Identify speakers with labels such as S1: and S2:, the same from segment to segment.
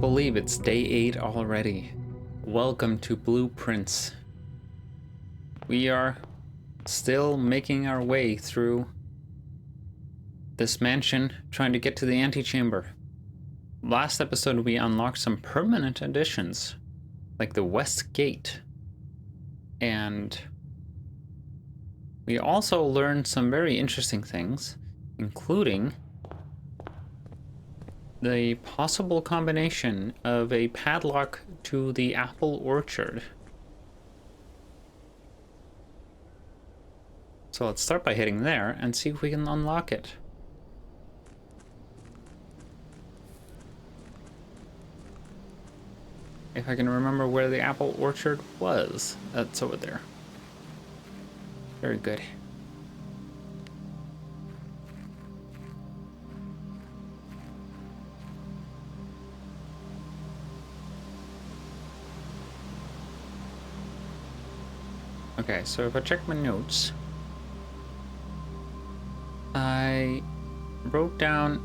S1: believe it's day 8 already. Welcome to Blueprints. We are still making our way through this mansion, trying to get to the antechamber. Last episode we unlocked some permanent additions, like the West Gate. And we also learned some very interesting things, including the possible combination of a padlock to the apple orchard. So let's start by hitting there and see if we can unlock it. If I can remember where the apple orchard was. That's over there. Very good. Okay, so if I check my notes, I wrote down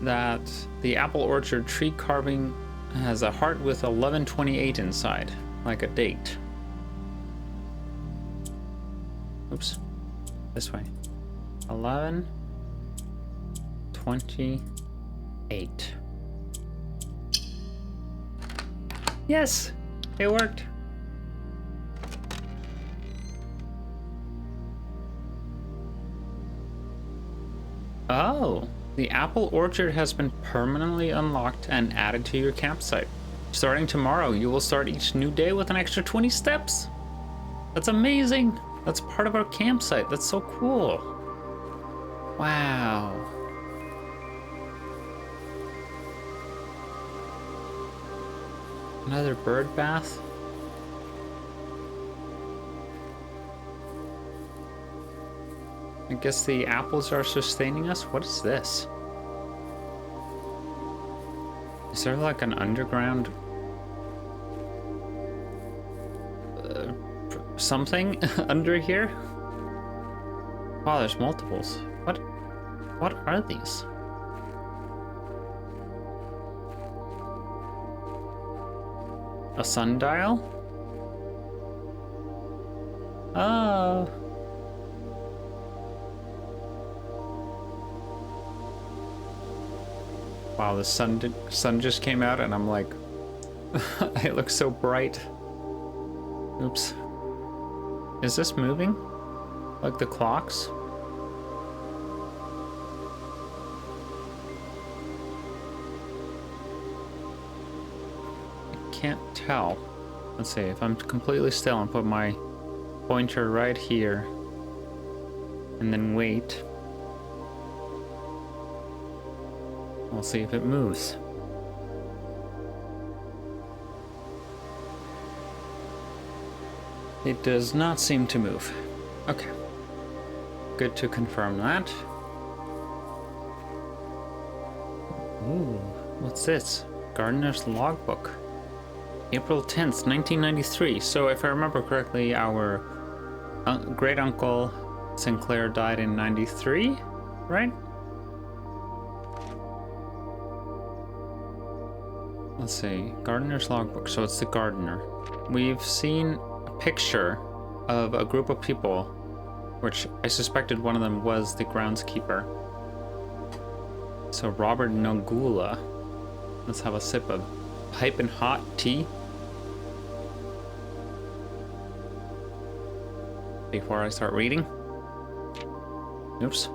S1: that the apple orchard tree carving has a heart with 1128 inside, like a date. Oops, this way. 1128. Yes, it worked. Oh, the apple orchard has been permanently unlocked and added to your campsite. Starting tomorrow, you will start each new day with an extra 20 steps. That's amazing. That's part of our campsite. That's so cool. Wow. Another bird bath. I guess the apples are sustaining us? What is this? Is there like an underground... something under here? Wow, there's multiples. What are these? A sundial? Oh. Wow, the sun just came out and I'm like, it looks so bright. Oops. Is this moving? Like the clocks? I can't tell. Let's see, if I'm completely still and put my pointer right here and then wait. We'll see if it moves. It does not seem to move. Okay. Good to confirm that. Ooh, what's this? Gardener's logbook. April 10th, 1993. So if I remember correctly, our great uncle Sinclair died in 93, right? Let's see, Gardener's logbook, so it's the gardener. We've seen a picture of a group of people, which I suspected one of them was the groundskeeper. So Robert Nogula. Let's have a sip of piping hot tea. Before I start reading. Oops.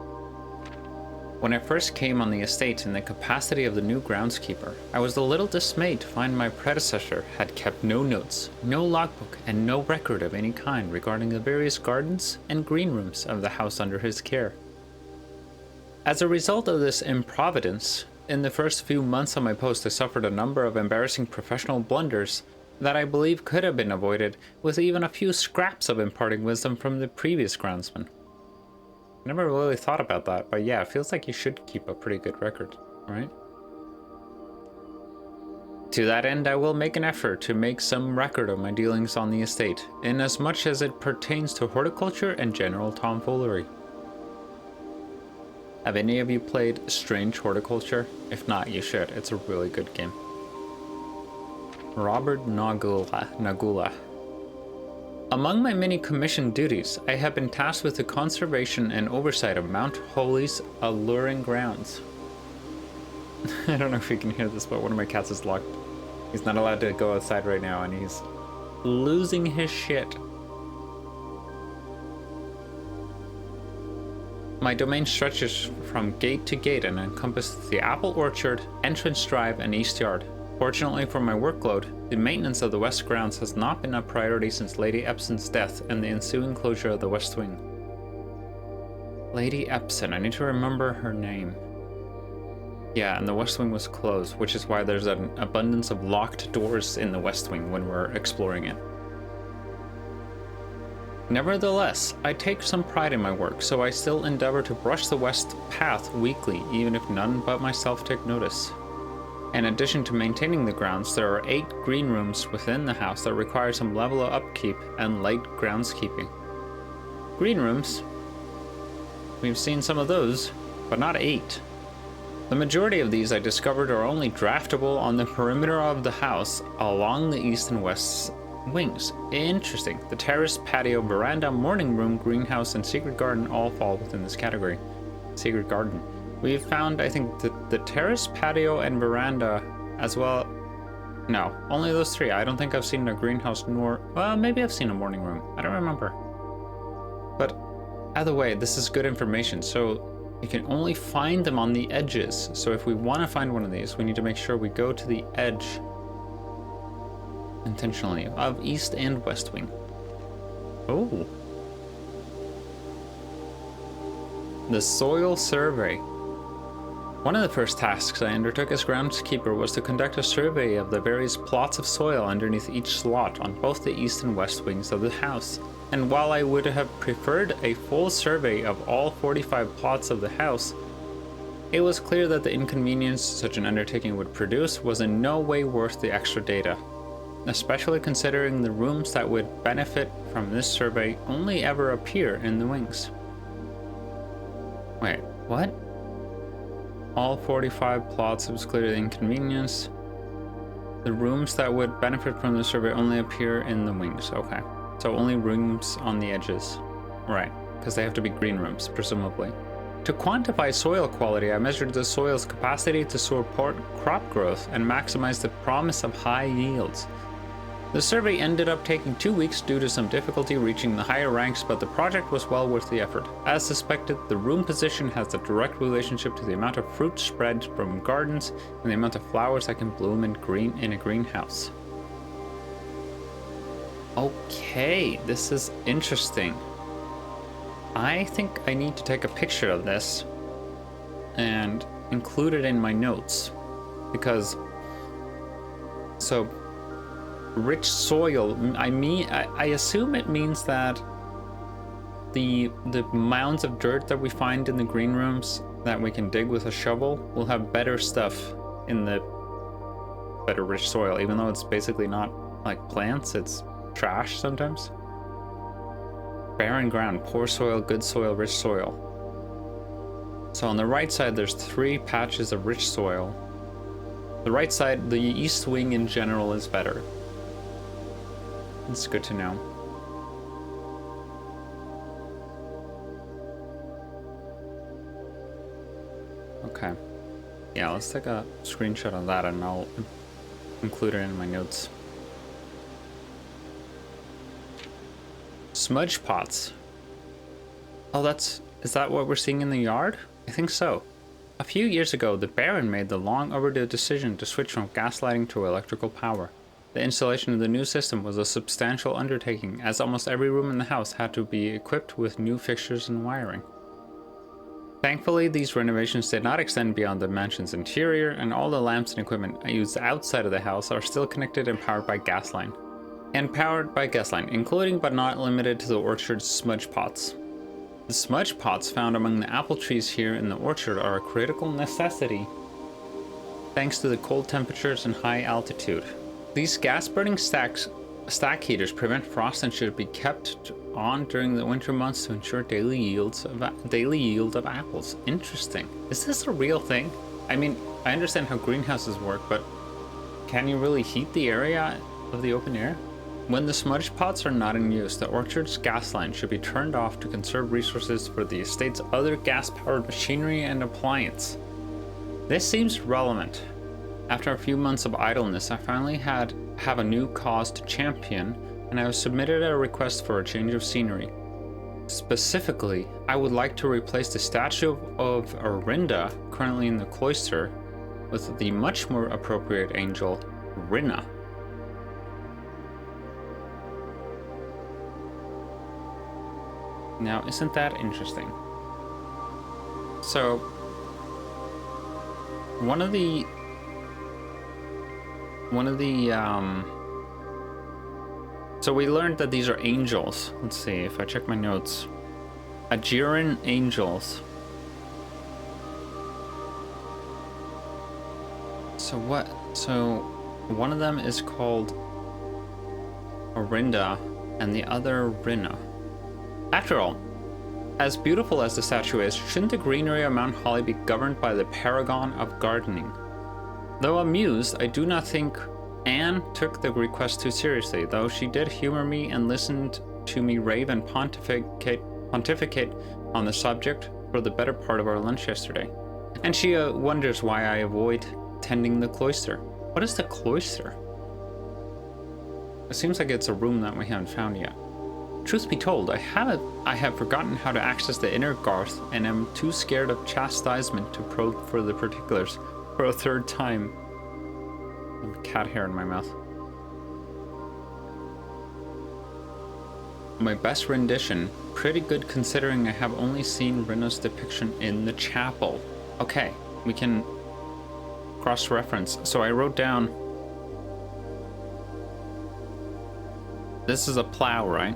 S1: When I first came on the estate in the capacity of the new groundskeeper, I was a little dismayed to find my predecessor had kept no notes, no logbook, and no record of any kind regarding the various gardens and green rooms of the house under his care. As a result of this improvidence, in the first few months on my post I suffered a number of embarrassing professional blunders that I believe could have been avoided with even a few scraps of imparting wisdom from the previous groundsman. I never really thought about that, but yeah, it feels like you should keep a pretty good record, right? To that end, I will make an effort to make some record of my dealings on the estate, in as much as it pertains to horticulture and general tomfoolery. Have any of you played Strange Horticulture? If not, you should. It's a really good game. Robert Nagula. Among my many commissioned duties, I have been tasked with the conservation and oversight of Mount Holy's alluring grounds. I don't know if you can hear this, but one of my cats is locked. He's not allowed to go outside right now, and he's losing his shit. My domain stretches from gate to gate and encompasses the apple orchard, entrance drive, and east yard. Fortunately for my workload, the maintenance of the west grounds has not been a priority since Lady Epson's death and the ensuing closure of the west wing. Lady Epson, I need to remember her name. Yeah, and the west wing was closed, which is why there's an abundance of locked doors in the west wing when we're exploring it. Nevertheless, I take some pride in my work, so I still endeavor to brush the west path weekly, even if none but myself take notice. In addition to maintaining the grounds, there are 8 green rooms within the house that require some level of upkeep and light groundskeeping. Green rooms? We've seen some of those, but not 8. The majority of these I discovered are only draftable on the perimeter of the house along the east and west wings. Interesting. The terrace, patio, veranda, morning room, greenhouse, and secret garden all fall within this category. Secret garden. We've found, I think, the terrace, patio, and veranda as well. No, only those 3. I don't think I've seen a greenhouse nor... Well, maybe I've seen a morning room. I don't remember. But either way, this is good information. So you can only find them on the edges. So if we want to find one of these, we need to make sure we go to the edge intentionally of east and west wing. Oh. The soil survey. One of the first tasks I undertook as groundskeeper was to conduct a survey of the various plots of soil underneath each slot on both the east and west wings of the house. And while I would have preferred a full survey of all 45 plots of the house, it was clear that the inconvenience such an undertaking would produce was in no way worth the extra data, especially considering the rooms that would benefit from this survey only ever appear in the wings. Wait, what? All 45 plots, it was clear the inconvenience. The rooms that would benefit from the survey only appear in the wings. Okay. So only rooms on the edges. Right. Because they have to be green rooms, presumably. To quantify soil quality, I measured the soil's capacity to support crop growth and maximize the promise of high yields. The survey ended up taking 2 weeks due to some difficulty reaching the higher ranks, but the project was well worth the effort. As suspected, the room position has a direct relationship to the amount of fruit spread from gardens and the amount of flowers that can bloom in a greenhouse. Okay, this is interesting. I think I need to take a picture of this and include it in my notes, because rich soil, I assume it means that the mounds of dirt that we find in the green rooms that we can dig with a shovel will have better stuff in the better rich soil, even though it's basically not like plants, it's trash sometimes. Barren ground, poor soil, good soil, rich soil. So on the right side there's 3 patches of rich soil. The right side, the east wing in general, is better. It's good to know. Okay. Yeah, let's take a screenshot of that and I'll include it in my notes. Smudge pots. Oh, is that what we're seeing in the yard? I think so. A few years ago, the Baron made the long overdue decision to switch from gas lighting to electrical power. The installation of the new system was a substantial undertaking, as almost every room in the house had to be equipped with new fixtures and wiring. Thankfully, these renovations did not extend beyond the mansion's interior, and all the lamps and equipment used outside of the house are still connected and powered by gas line. Including but not limited to the orchard's smudge pots. The smudge pots found among the apple trees here in the orchard are a critical necessity, thanks to the cold temperatures and high altitude. These gas-burning stack heaters prevent frost and should be kept on during the winter months to ensure daily yield of apples. Interesting. Is this a real thing? I mean, I understand how greenhouses work, but Can you really heat the area of the open air? When the smudge pots are not in use, the orchard's gas line should be turned off to conserve resources for the estate's other gas-powered machinery and appliance. This seems relevant. After a few months of idleness, I finally have a new cause to champion, and I have submitted a request for a change of scenery. Specifically, I would like to replace the statue of Orinda, currently in the Cloister, with the much more appropriate angel, Rinna. Now, isn't that interesting? So, one of the so we learned that these are angels. Let's see if I check my notes. Ajiran angels. So what? So one of them is called Orinda and the other Rinna. After all, as beautiful as the statue is, shouldn't the greenery of Mount Holly be governed by the paragon of gardening? Though amused, I do not think Anne took the request too seriously, though she did humor me and listened to me rave and pontificate on the subject for the better part of our lunch yesterday. And she wonders why I avoid tending the cloister. What is the cloister? It seems like it's a room that we haven't found yet. Truth be told, I have forgotten how to access the inner garth and am too scared of chastisement to probe for the particulars for a third time. I have cat hair in my mouth. My best rendition, pretty good considering I have only seen Rinna's depiction in the chapel. Okay, we can cross-reference. So I wrote down, this is a plow, right?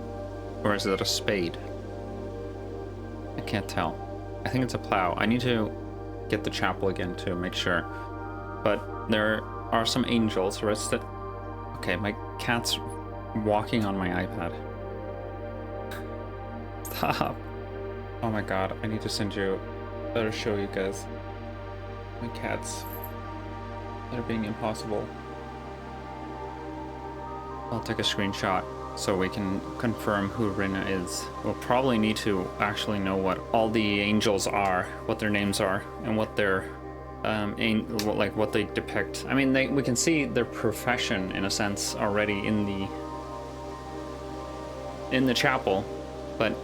S1: Or is it a spade? I can't tell. I think it's a plow. I need to get the chapel again to make sure. But there are some angels. Okay, my cat's walking on my iPad. Stop. Oh my god, I need to send you... Better show you guys. My cats. They're being impossible. I'll take a screenshot so we can confirm who Rinna is. We'll probably need to actually know what all the angels are, what their names are, and what their like what they depict. I mean, we can see their profession in a sense already in the chapel, but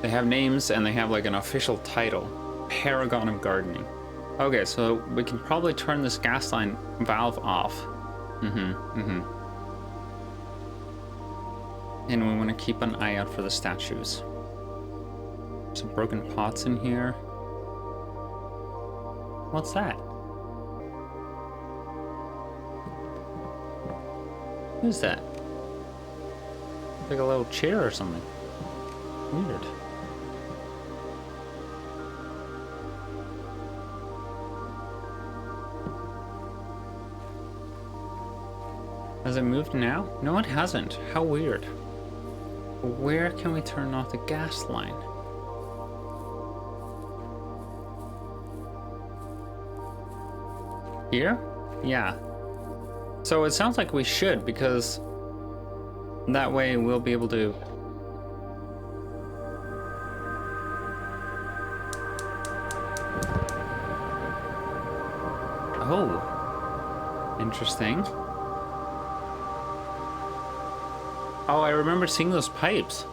S1: they have names and they have like an official title, Paragon of Gardening. Okay, so we can probably turn this gas line valve off. And we want to keep an eye out for the statues. Some broken pots in here. What's that? Who's that? Like a little chair or something. Weird. Has it moved now? No, it hasn't. How weird. Where can we turn off the gas line? Here? Yeah. So it sounds like we should, because that way we'll be able to... Oh. Interesting. Oh, I remember seeing those pipes.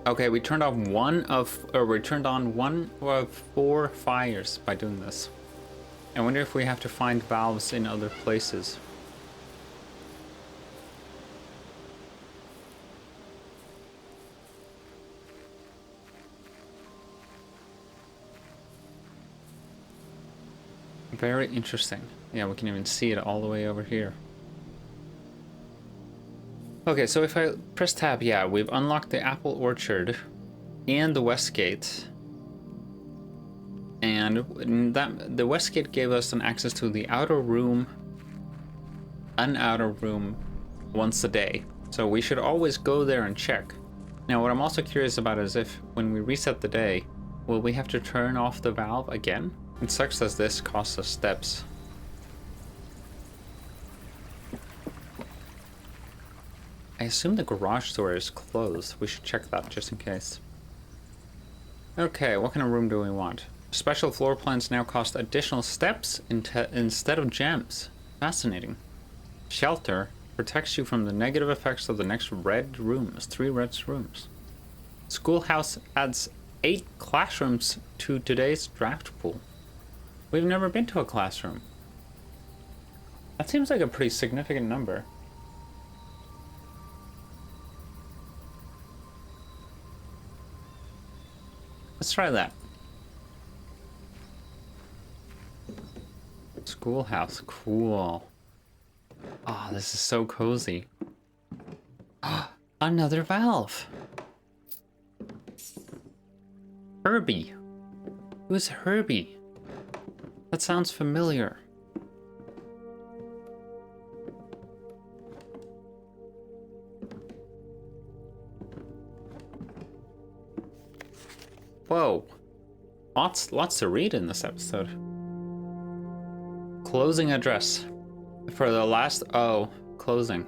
S1: Okay, we turned on one of 4 fires by doing this. I wonder if we have to find valves in other places. Very interesting. Yeah, we can even see it all the way over here. Okay, so if I press tab, yeah, we've unlocked the apple orchard and the west gate. And the west gate gave us an access to the outer room, an outer room once a day. So we should always go there and check. Now, what I'm also curious about is if when we reset the day, will we have to turn off the valve again? It sucks as this costs us steps. I assume the garage door is closed. We should check that just in case. Okay, what kind of room do we want? Special floor plans now cost additional steps instead of gems. Fascinating. Shelter protects you from the negative effects of the next red rooms. 3 red rooms. Schoolhouse adds 8 classrooms to today's draft pool. We've never been to a classroom. That seems like a pretty significant number. Let's try that. Schoolhouse, cool. Ah, oh, this is so cozy. Another valve. Herbie. Who's Herbie? That sounds familiar. Whoa. Lots to read in this episode. Closing address. For the last... Oh, closing.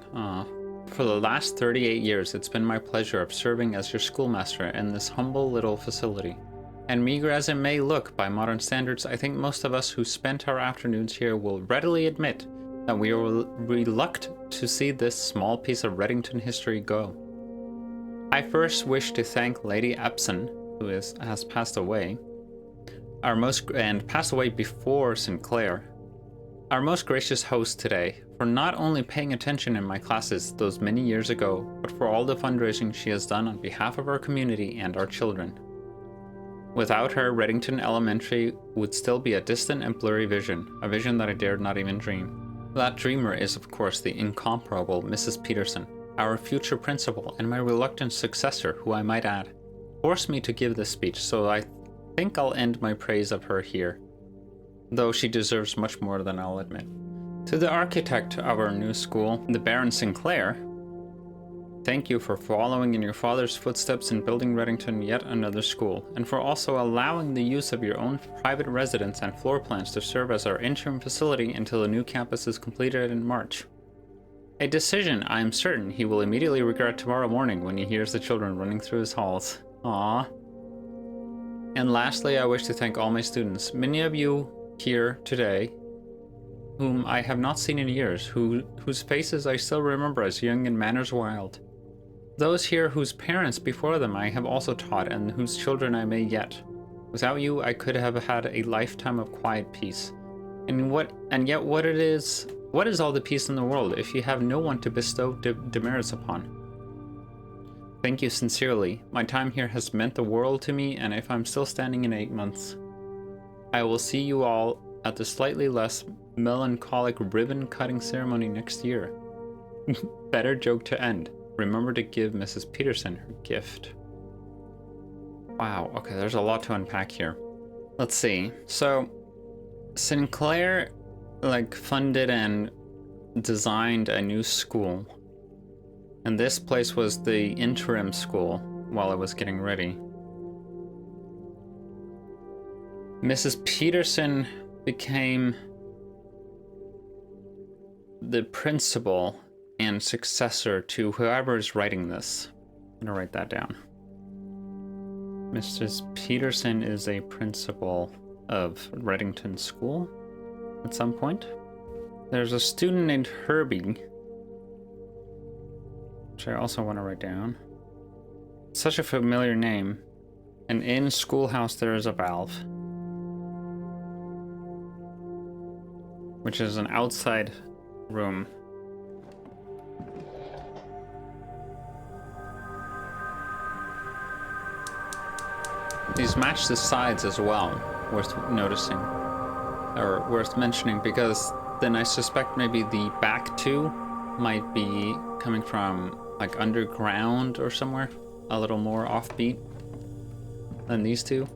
S1: For the last 38 years, it's been my pleasure of serving as your schoolmaster in this humble little facility. And meager as it may look by modern standards, I think most of us who spent our afternoons here will readily admit that we are reluctant to see this small piece of Reddington history go. I first wish to thank Lady Epson, who has passed away, passed away before Sinclair, our most gracious host today, for not only paying attention in my classes those many years ago, but for all the fundraising she has done on behalf of our community and our children. Without her, Reddington Elementary would still be a distant and blurry vision, a vision that I dared not even dream. That dreamer is, of course, the incomparable Mrs. Peterson, our future principal and my reluctant successor, who I might add, forced me to give this speech, so I think I'll end my praise of her here, though she deserves much more than I'll admit. To the architect of our new school, the Baron Sinclair, thank you for following in your father's footsteps in building Reddington yet another school, and for also allowing the use of your own private residence and floor plans to serve as our interim facility until the new campus is completed in March. A decision I am certain he will immediately regret tomorrow morning when he hears the children running through his halls. Aww. And lastly, I wish to thank all my students, many of you here today, whom I have not seen in years, whose faces I still remember as young and manners wild. Those here whose parents before them I have also taught and whose children I may yet. Without you, I could have had a lifetime of quiet peace. And yet what is all the peace in the world if you have no one to bestow demerits upon? Thank you sincerely. My time here has meant the world to me, and if I'm still standing in 8 months, I will see you all at the slightly less melancholic ribbon-cutting ceremony next year. Better joke to end. Remember to give Mrs. Peterson her gift. Wow, okay, there's a lot to unpack here. Let's see. So, Sinclair, funded and designed a new school. And this place was the interim school while it was getting ready. Mrs. Peterson became the principal and successor to whoever is writing this. I'm gonna write that down. Mrs. Peterson is a principal of Reddington School at some point. There's a student named Herbie, which I also want to write down. Such a familiar name. And in Schoolhouse there is a valve, which is an outside room. These match the sides as well, worth noticing, or worth mentioning, because then I suspect maybe the back two might be coming from underground or somewhere, a little more offbeat than these two.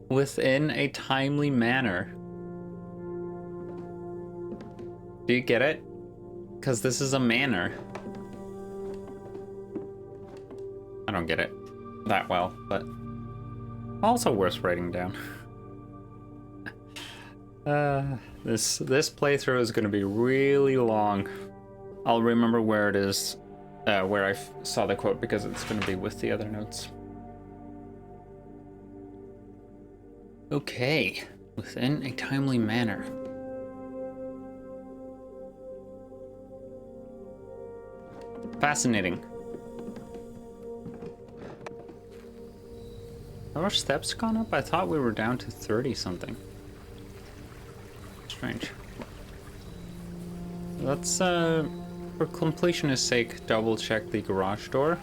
S1: Within a timely manner. Do you get it? Because this is a manor. I don't get it that well, but Also worth writing down. This playthrough is going to be really long. I'll remember where it is, where I saw the quote, because it's going to be with the other notes. Okay, within a timely manner. Fascinating. Have our steps gone up? I thought we were down to 30 something. Strange. Let's, for completionist sake, double check the garage door.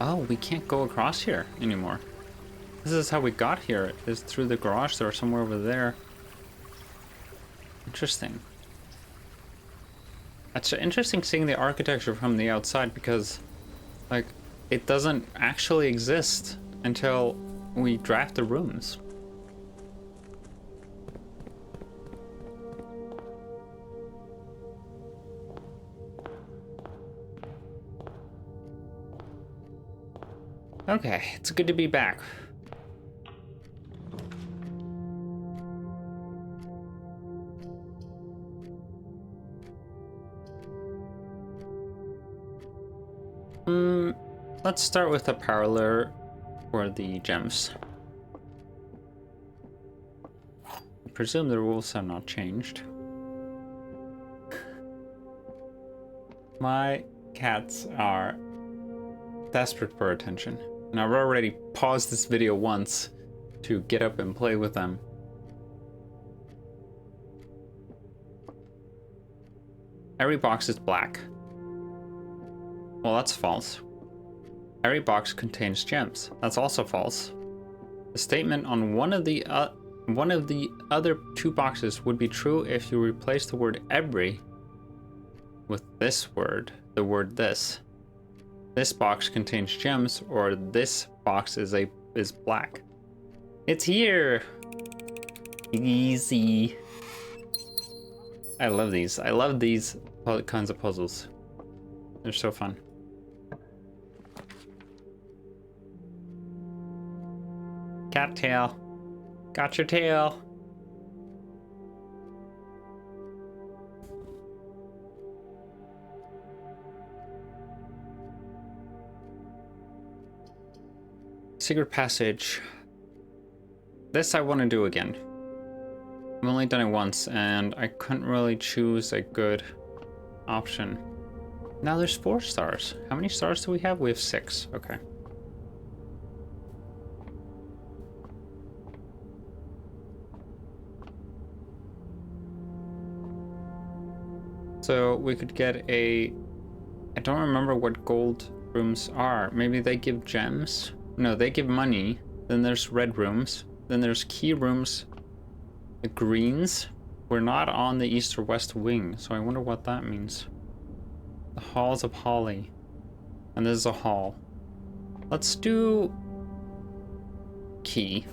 S1: Oh, we can't go across here anymore. This is how we got here, is through the garage door somewhere over there. Interesting. It's interesting seeing the architecture from the outside because, like, it doesn't actually exist until we draft the rooms. Okay, it's good to be back. Let's start with the parlor for the gems. I presume the rules have not changed. My cats are desperate for attention, and I've already paused this video once to get up and play with them. Every box is black. Well, that's false. Every box contains gems. That's also false. The statement on one of the other two boxes would be true if you replace the word every with this word, the word this. This box contains gems, or this box is black. It's here. Easy. I love these. I love these kinds of puzzles. They're so fun. Cat tail. Got your tail. Secret passage. This I want to do again. I've only done it once and I couldn't really choose a good option. Now there's 4 stars. How many stars do we have? We have 6. Okay. So we could get a... I don't remember what gold rooms are. Maybe they give gems? No, they give money. Then there's red rooms. Then there's key rooms. The greens. We're not on the east or west wing, so I wonder what that means. The halls of Holly. And this is a hall. Let's do... key.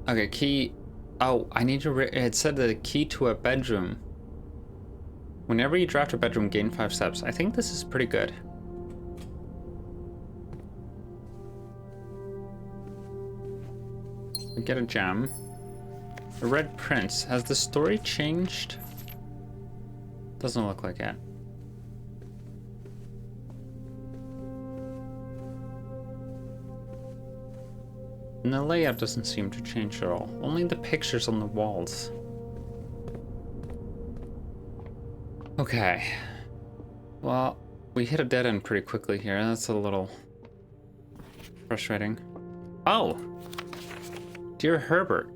S1: Okay, key. Oh, I need to. It said the key to a bedroom. Whenever you draft a bedroom, gain 5 steps. I think this is pretty good. We get a gem. A red prince. Has the story changed? Doesn't look like it. And the layout doesn't seem to change at all. Only the pictures on the walls. Okay. Well, we hit a dead end pretty quickly here. That's a little frustrating. Oh! Dear Herbert.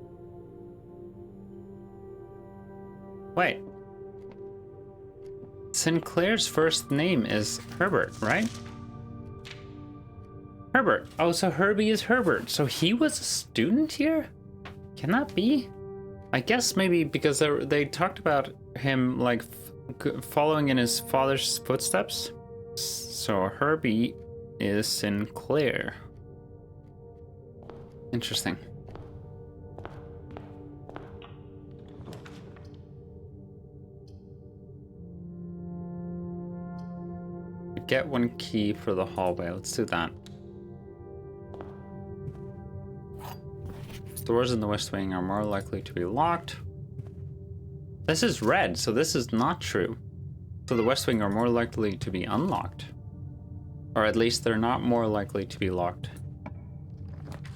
S1: Wait. Sinclair's first name is Herbert, right? Herbert. Oh, so Herbie is Herbert. So he was a student here? Can that be? I guess maybe because they talked about him like following in his father's footsteps. So Herbie is Sinclair. Interesting. Get one key for the hallway. Let's do that. Doors in the West Wing are more likely to be locked. This is red, so this is not true. So the West Wing are more likely to be unlocked. Or at least they're not more likely to be locked.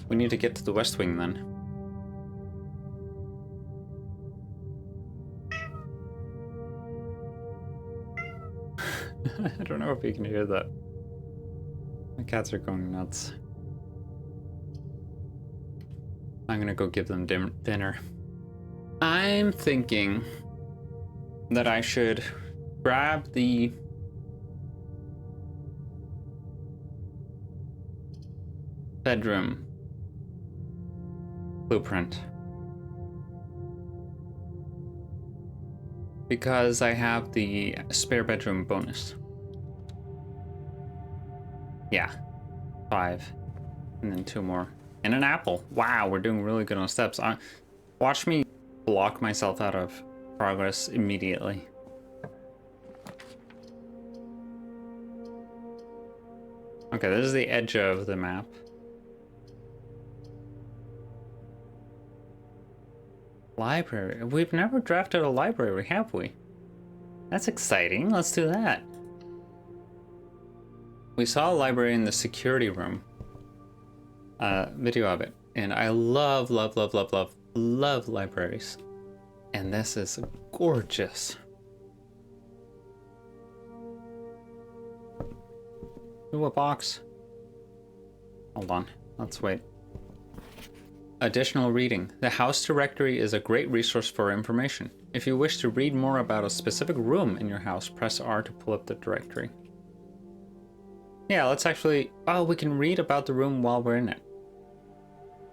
S1: We need to get to the West Wing then. I don't know if you can hear that. My cats are going nuts. I'm gonna go give them dinner. I'm thinking that I should grab the bedroom blueprint. Because I have the spare bedroom bonus. Yeah. 5. And then 2 more. And an apple. Wow, we're doing really good on steps. Watch me block myself out of progress immediately. Okay, this is the edge of the map. Library. We've never drafted a library, have we? That's exciting. Let's do that. We saw a library in the security room. Video of it. And I love libraries. And this is gorgeous. Ooh, a box. Hold on. Let's wait. Additional reading. The house directory is a great resource for information. If you wish to read more about a specific room in your house, press R to pull up the directory. Yeah, let's actually... Oh, we can read about the room while we're in it.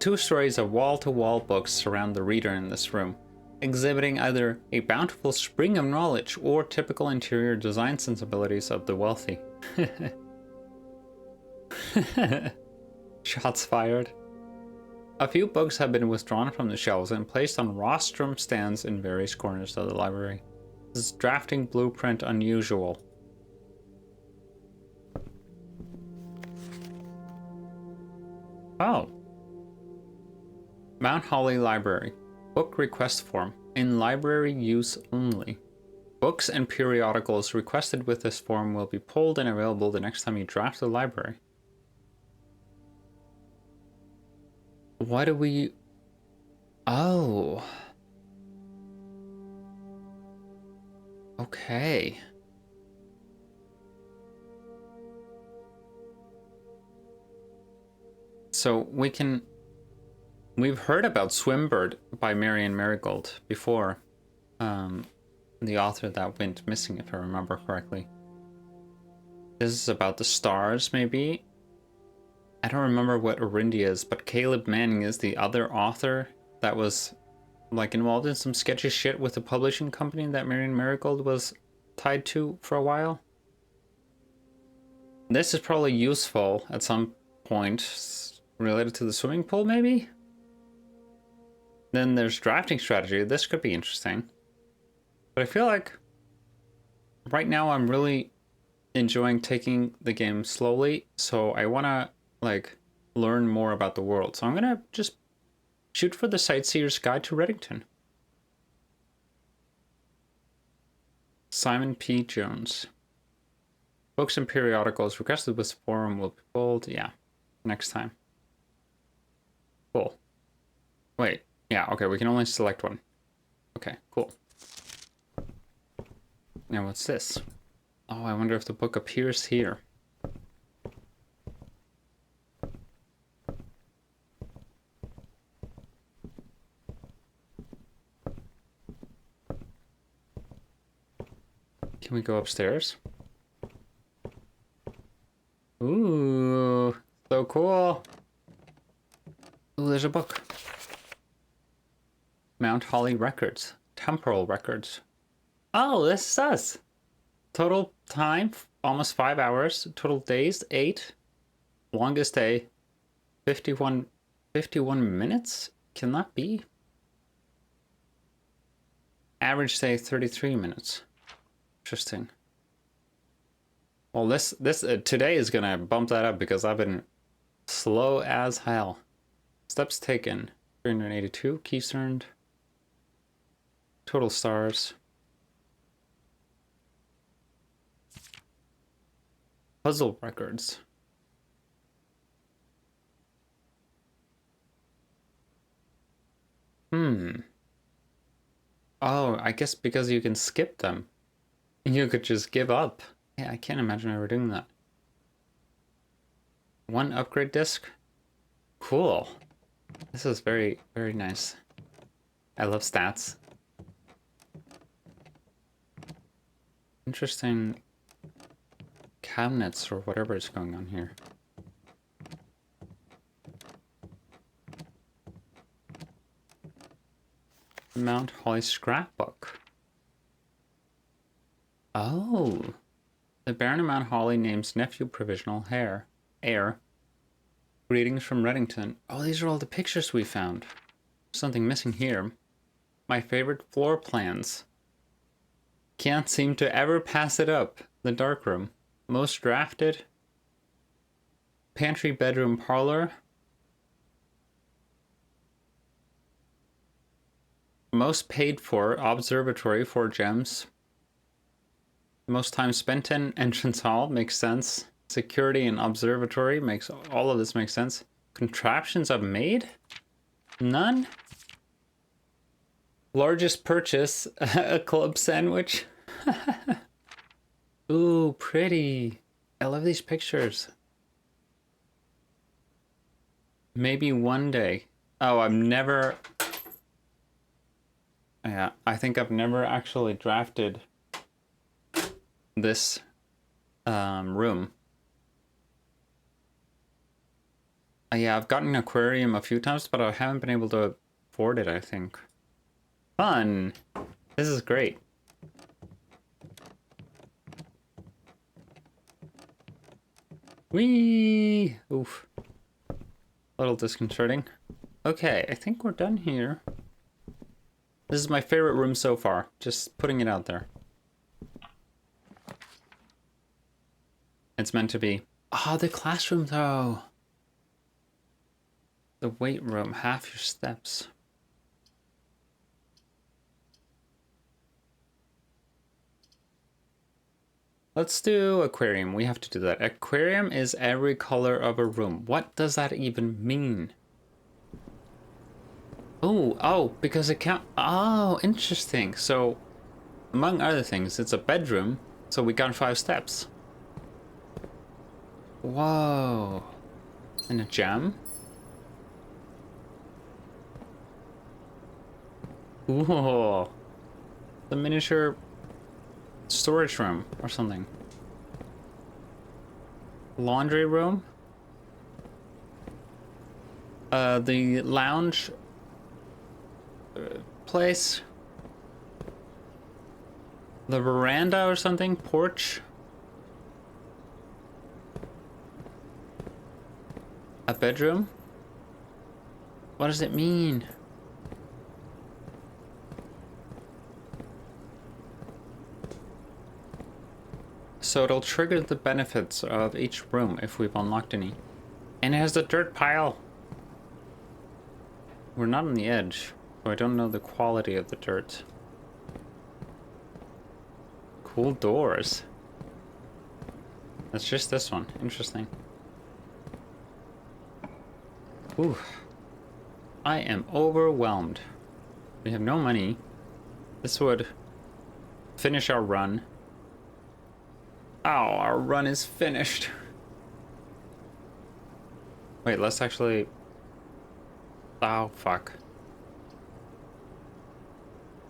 S1: 2 stories of wall-to-wall books surround the reader in this room, exhibiting either a bountiful spring of knowledge or typical interior design sensibilities of the wealthy. Shots fired. A few books have been withdrawn from the shelves and placed on rostrum stands in various corners of the library. This is drafting blueprint unusual. Oh. Mount Holly Library. Book request form. In library use only. Books and periodicals requested with this form will be pulled and available the next time you draft the library. Why do we... Oh. Okay. So we can... We've heard about Swimbird by Marion Marigold before. The author that went missing, if I remember correctly. This is about the stars, maybe? I don't remember what Orindia is, but Caleb Manning is the other author that was like involved in some sketchy shit with the publishing company that Marion Marigold was tied to for a while. This is probably useful at some point related to the swimming pool, maybe? Then there's drafting strategy. This could be interesting. But I feel like right now I'm really enjoying taking the game slowly, so I want to like learn more about the world. So I'm going to just shoot for the Sightseer's Guide to Reddington. Simon P. Jones. Books and periodicals requested with forum will be pulled. Yeah, next time. Cool. Wait, yeah, okay, we can only select one. Okay, cool. Now what's this? Oh, I wonder if the book appears here. Can we go upstairs? Ooh, so cool. Ooh, there's a book. Mount Holly Records. Temporal Records. Oh, this is us. Total time, almost 5 hours. Total days, 8. Longest day, 51 minutes? Can that be? Average day, 33 minutes. Interesting. Well, this today is gonna bump that up because I've been slow as hell. Steps taken, 382. Keys turned. Total stars. Puzzle records. Oh, I guess because you can skip them. You could just give up. Yeah, I can't imagine ever doing that. One upgrade disc. Cool. This is very, very nice. I love stats. Interesting cabinets or whatever is going on here. Mount Holly scrapbook. Oh. The Baron of Mount Holly names nephew provisional heir. Greetings from Reddington. Oh, these are all the pictures we found. Something missing here. My favorite floor plans. Can't seem to ever pass it up. The dark room. Most drafted. Pantry, bedroom, parlor. Most paid for. Observatory, 4 gems. Most time spent in entrance hall. Makes sense. Security and observatory. Makes all of this make sense. Contraptions I've made? None? Largest purchase. A club sandwich. Ooh, pretty. I love these pictures. Maybe one day. Oh, I've never... Yeah, I think I've never actually drafted this room. Yeah, I've gotten an aquarium a few times, but I haven't been able to afford it, I think. Fun! This is great. Whee! Oof. A little disconcerting. Okay, I think we're done here. This is my favorite room so far. Just putting it out there. It's meant to be. Ah, the classroom though. The weight room, half your steps. Let's do aquarium. We have to do that. Aquarium is every color of a room. What does that even mean? Oh, because it can't. Oh, interesting. So, among other things, it's a bedroom. So we got 5 steps. Whoa. And a gem? Ooh. The miniature storage room or something. Laundry room? The lounge place? The veranda or something? Porch? A bedroom? What does it mean? So it'll trigger the benefits of each room if we've unlocked any. And it has a dirt pile. We're not on the edge, so I don't know the quality of the dirt. Cool doors. That's just this one. Interesting. Ooh. I am overwhelmed. We have no money. This would finish our run. Oh, our run is finished. Wait, let's actually... Oh, fuck.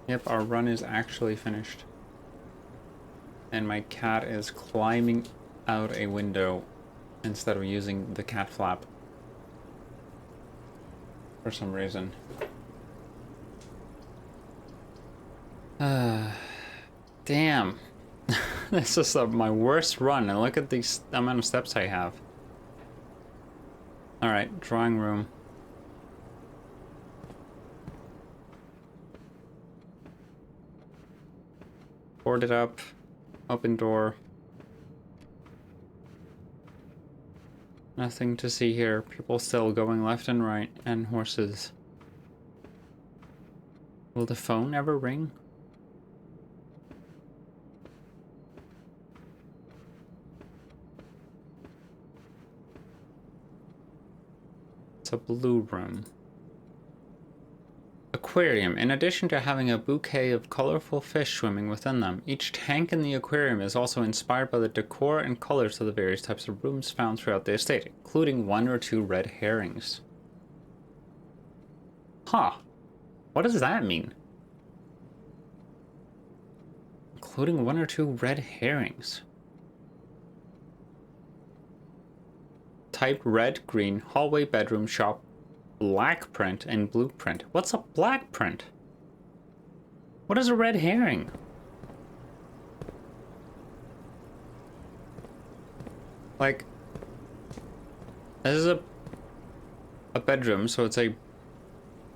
S1: Yep, our run is actually finished. And my cat is climbing out a window instead of using the cat flap. For some reason. Damn. This is my worst run, and look at the amount of steps I have. Alright, drawing room. Board it up. Open door. Nothing to see here. People still going left and right, and horses. Will the phone ever ring? It's a blue room. Aquarium. In addition to having a bouquet of colorful fish swimming within them, each tank in the aquarium is also inspired by the decor and colors of the various types of rooms found throughout the estate, including 1 or 2 red herrings. Huh. What does that mean? Including 1 or 2 red herrings. Type red, green, hallway, bedroom, shop, black print, and blue print. What's a black print? What is a red herring? Like, this is a bedroom, so it's a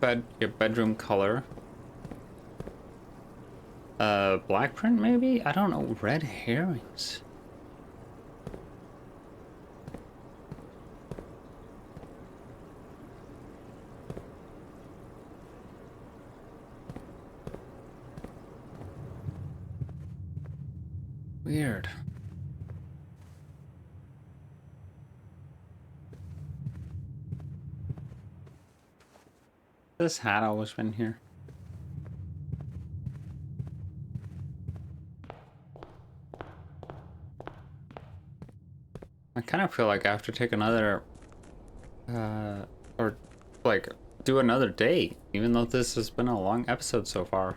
S1: bedroom color. Black print maybe? I don't know. Red herrings. Weird. This hat always been here. I kind of feel like I have to take another, or like do another day, even though this has been a long episode so far.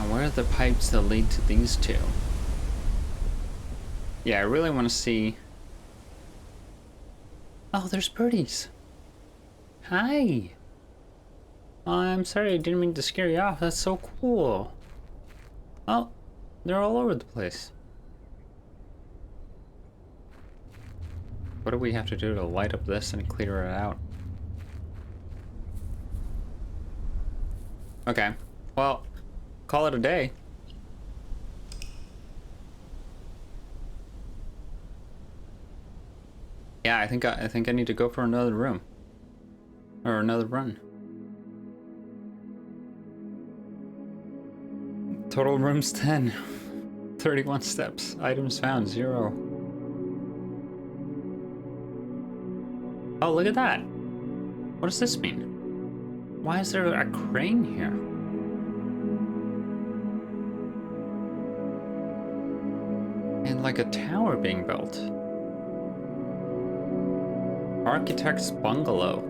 S1: Where are the pipes that lead to these two? Yeah, I really want to see... Oh, there's birdies. Hi. I'm sorry, I didn't mean to scare you off. That's so cool. Oh, they're all over the place. What do we have to do to light up this and clear it out? Okay, well... Call it a day. Yeah, I think I need to go for another room. Or another run. Total rooms 10. 31 steps. Items found 0. Oh, look at that. What does this mean? Why is there a crane here? And like a tower being built. Architect's bungalow.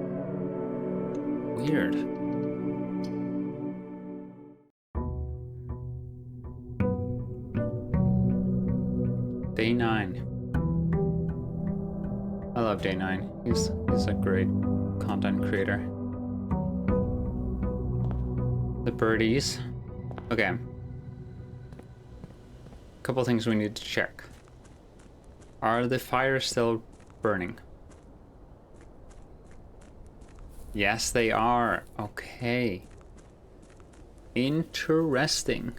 S1: Weird. Day 9. I love Day 9. He's a great content creator. The birdies. Okay. Couple things we need to check. Are the fires still burning? Yes, they are. Okay. Interesting.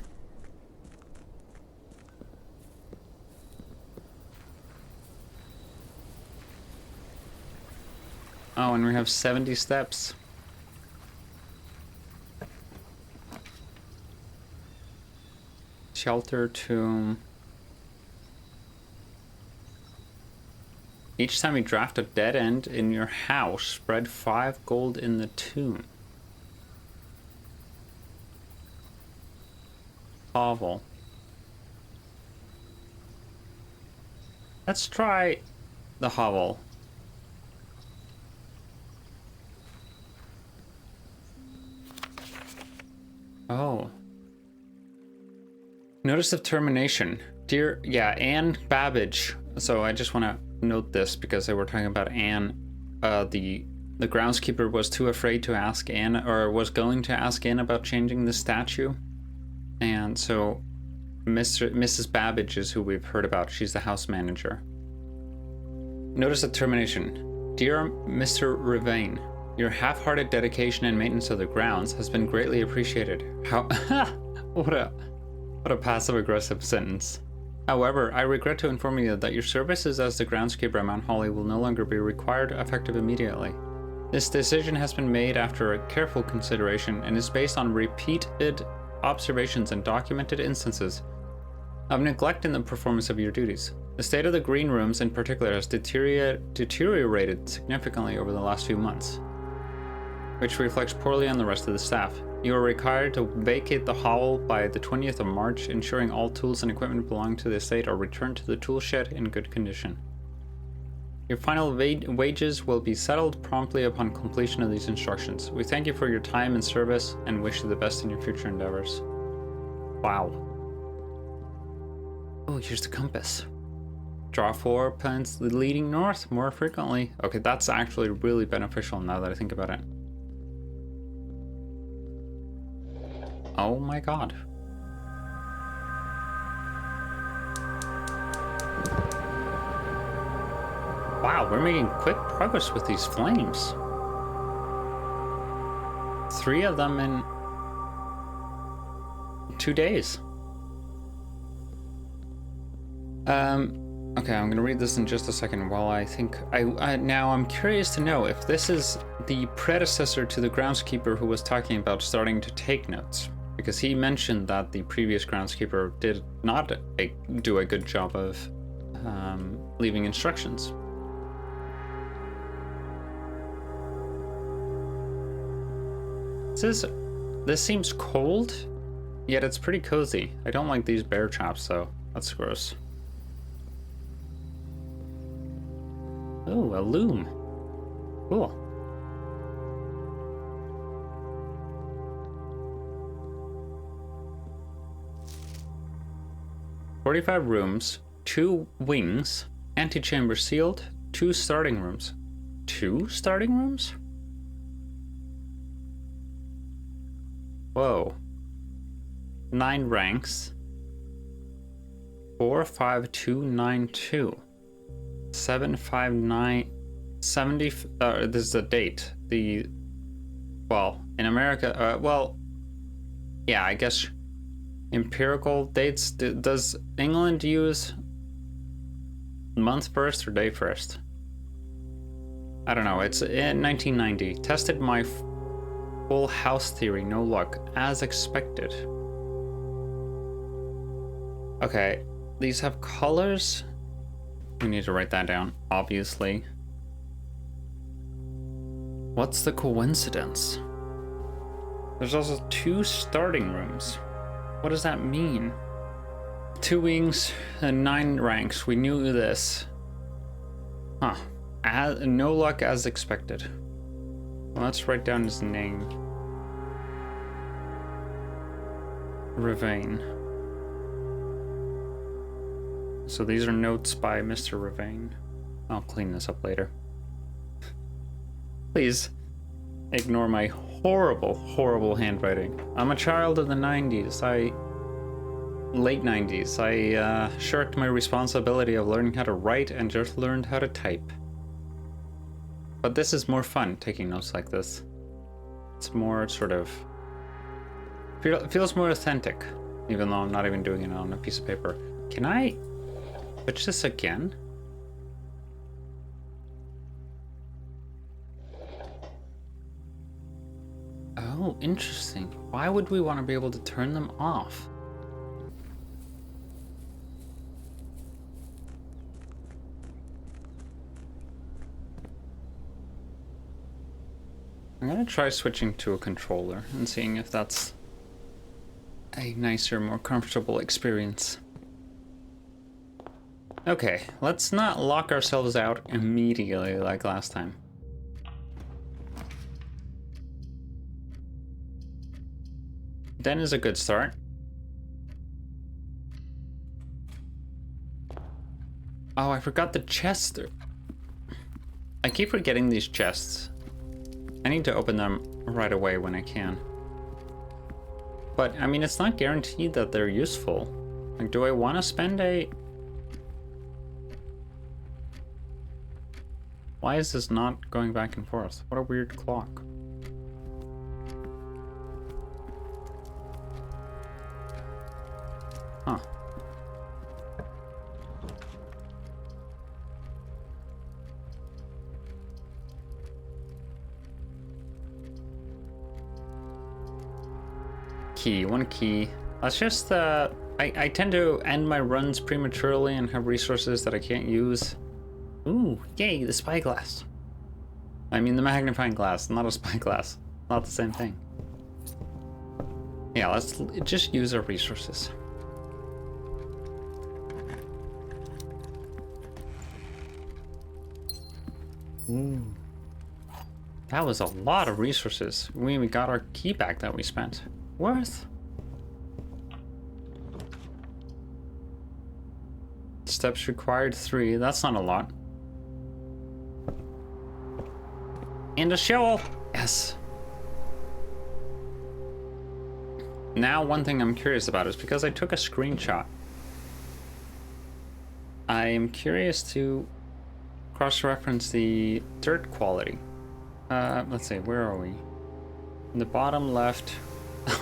S1: Oh, and we have 70 steps. Shelter tomb. Each time you draft a dead end in your house, spread 5 gold in the tomb. Hovel. Let's try the hovel. Oh. Notice of termination. Dear, yeah, Anne Babbage. So I just want to note this because they were talking about Anne. The groundskeeper was too afraid to ask Anne, or was going to ask Anne about changing the statue. And so Mrs. Babbage is who we've heard about. She's the house manager. Notice of termination. Dear Mr. Ravain, your half-hearted dedication and maintenance of the grounds has been greatly appreciated. What a passive-aggressive sentence. However, I regret to inform you that your services as the groundskeeper at Mount Holly will no longer be required effective immediately. This decision has been made after a careful consideration and is based on repeated observations and documented instances of neglect in the performance of your duties. The state of the green rooms in particular has deteriorated significantly over the last few months, which reflects poorly on the rest of the staff. You are required to vacate the Hovel by the 20th of March, ensuring all tools and equipment belonging to the estate are returned to the tool shed in good condition. Your final wages will be settled promptly upon completion of these instructions. We thank you for your time and service and wish you the best in your future endeavors. Wow. Oh, here's the compass. Draw 4 plans leading north more frequently. Okay, that's actually really beneficial now that I think about it. Oh my god. Wow, we're making quick progress with these flames. 3 of them in 2 days. Okay, I'm gonna read this in just a second while I think. Now I'm curious to know if this is the predecessor to the groundskeeper who was talking about starting to take notes. Because he mentioned that the previous groundskeeper did not do a good job of leaving instructions. This seems cold, yet it's pretty cozy. I don't like these bear traps though. That's gross. Oh, a loom. Cool. "45 rooms, 2 wings, antechamber sealed, 2 starting rooms." 2 starting rooms? Whoa. 9 ranks. 45292. 759 70. This is the date. Well, in America, yeah, I guess empirical dates. Does England use month first or day first? I don't know. It's in 1990. Tested my full house theory. No luck. As expected. Okay. These have colors. We need to write that down, obviously. What's the coincidence? There's also 2 starting rooms. What does that mean? 2 wings and 9 ranks. We knew this. Huh. No luck as expected. Well, let's write down his name. Ravane. So these are notes by Mr. Ravane. I'll clean this up later. Please ignore my horrible, horrible handwriting. I'm a child of the 90s. Late 90s. I shirked my responsibility of learning how to write and just learned how to type. But this is more fun, taking notes like this. It's more sort of... feels more authentic, even though I'm not even doing it on a piece of paper. Can I... switch this again? Oh, interesting. Why would we want to be able to turn them off? I'm gonna try switching to a controller and seeing if that's a nicer, more comfortable experience. Okay, let's not lock ourselves out immediately like last time. Den is a good start. Oh, I forgot the chest. I keep forgetting these chests. I need to open them right away when I can. But, I mean, it's not guaranteed that they're useful. Like, do I want to spend a... Why is this not going back and forth? What a weird clock. Huh. Key, one key. That's just, I tend to end my runs prematurely and have resources that I can't use. Ooh, yay, the spyglass. I mean the magnifying glass, not a spyglass. Not the same thing. Yeah, let's just use our resources. Ooh. That was a lot of resources. We got our key back that we spent. Worth. Steps required 3. That's not a lot. And a shovel. Yes. Now, one thing I'm curious about is because I took a screenshot. I am curious to cross-reference the dirt quality. Let's see, where are we? In the bottom left.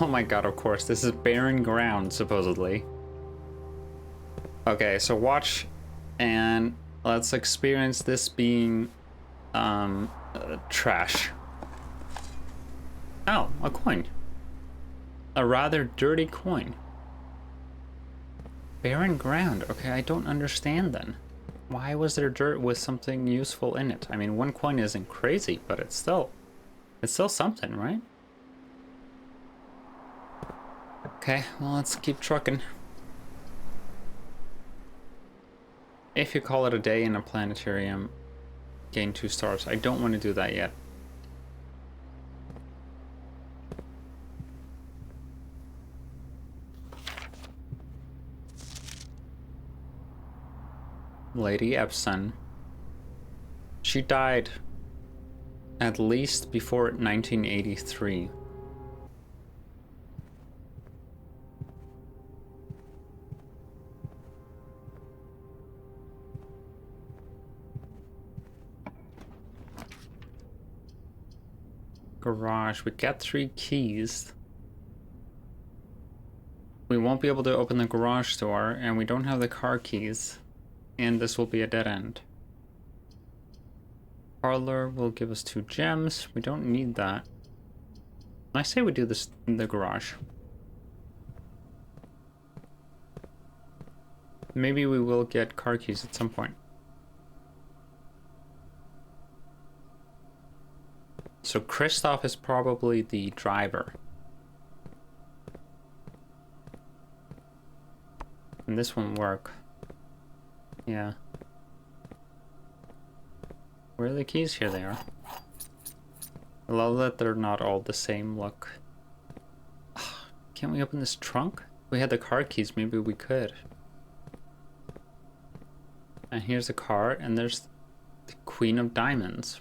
S1: Oh my god, of course, this is barren ground, supposedly. Okay, so watch, and let's experience this being, trash. Oh, a coin. A rather dirty coin. Barren ground. Okay, I don't understand then. Why was there dirt with something useful in it? I mean, one coin isn't crazy, but it's still something, right? Okay, well, let's keep trucking. If you call it a day in a planetarium, gain 2 stars. I don't want to do that yet. Lady Epson. She died at least before 1983. Garage. We got 3 keys. We won't be able to open the garage door, and we don't have the car keys. And this will be a dead end. Parlor will give us 2 gems. We don't need that. I say we do this in the garage. Maybe we will get car keys at some point. So Christoph is probably the driver. And this won't work. Yeah. Where are the keys? Here they are. I love that they're not all the same look. Can't we open this trunk? If we had the car keys, maybe we could. And here's a car, and there's the Queen of Diamonds.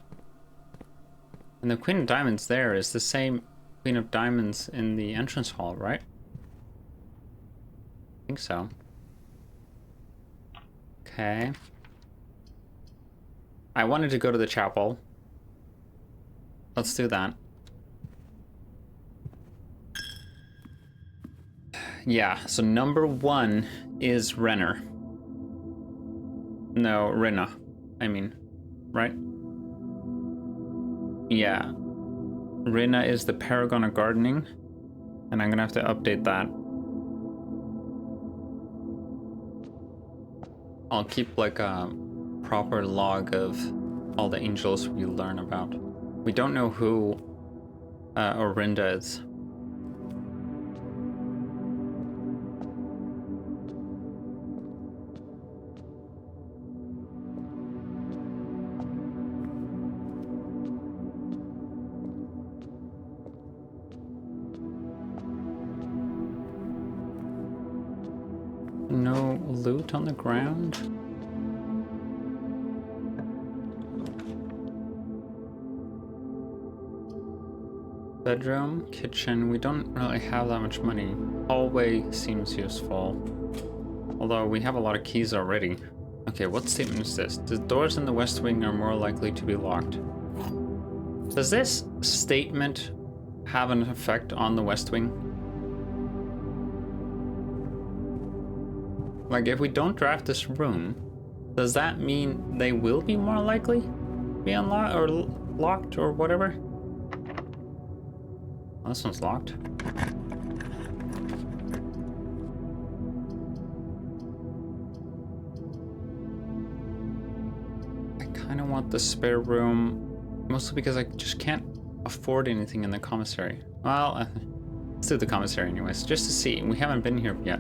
S1: And the Queen of Diamonds there is the same Queen of Diamonds in the entrance hall, right? I think so. Okay. I wanted to go to the chapel. Let's do that. Yeah, so number 1 is Renner. No, Rinna. I mean, right? Yeah. Rinna is the paragon of gardening. And I'm gonna have to update that. I'll keep like a proper log of all the angels we learn about. We don't know who Orinda is. No loot on the ground? Bedroom, kitchen, we don't really have that much money. Hallway seems useful. Although we have a lot of keys already. Okay, what statement is this? The doors in the West Wing are more likely to be locked. Does this statement have an effect on the West Wing? Like, if we don't draft this room, does that mean they will be more likely to be unlocked or locked or whatever? Oh, this one's locked. I kind of want the spare room, mostly because I just can't afford anything in the commissary. Well, let's do the commissary anyways, just to see. We haven't been here yet.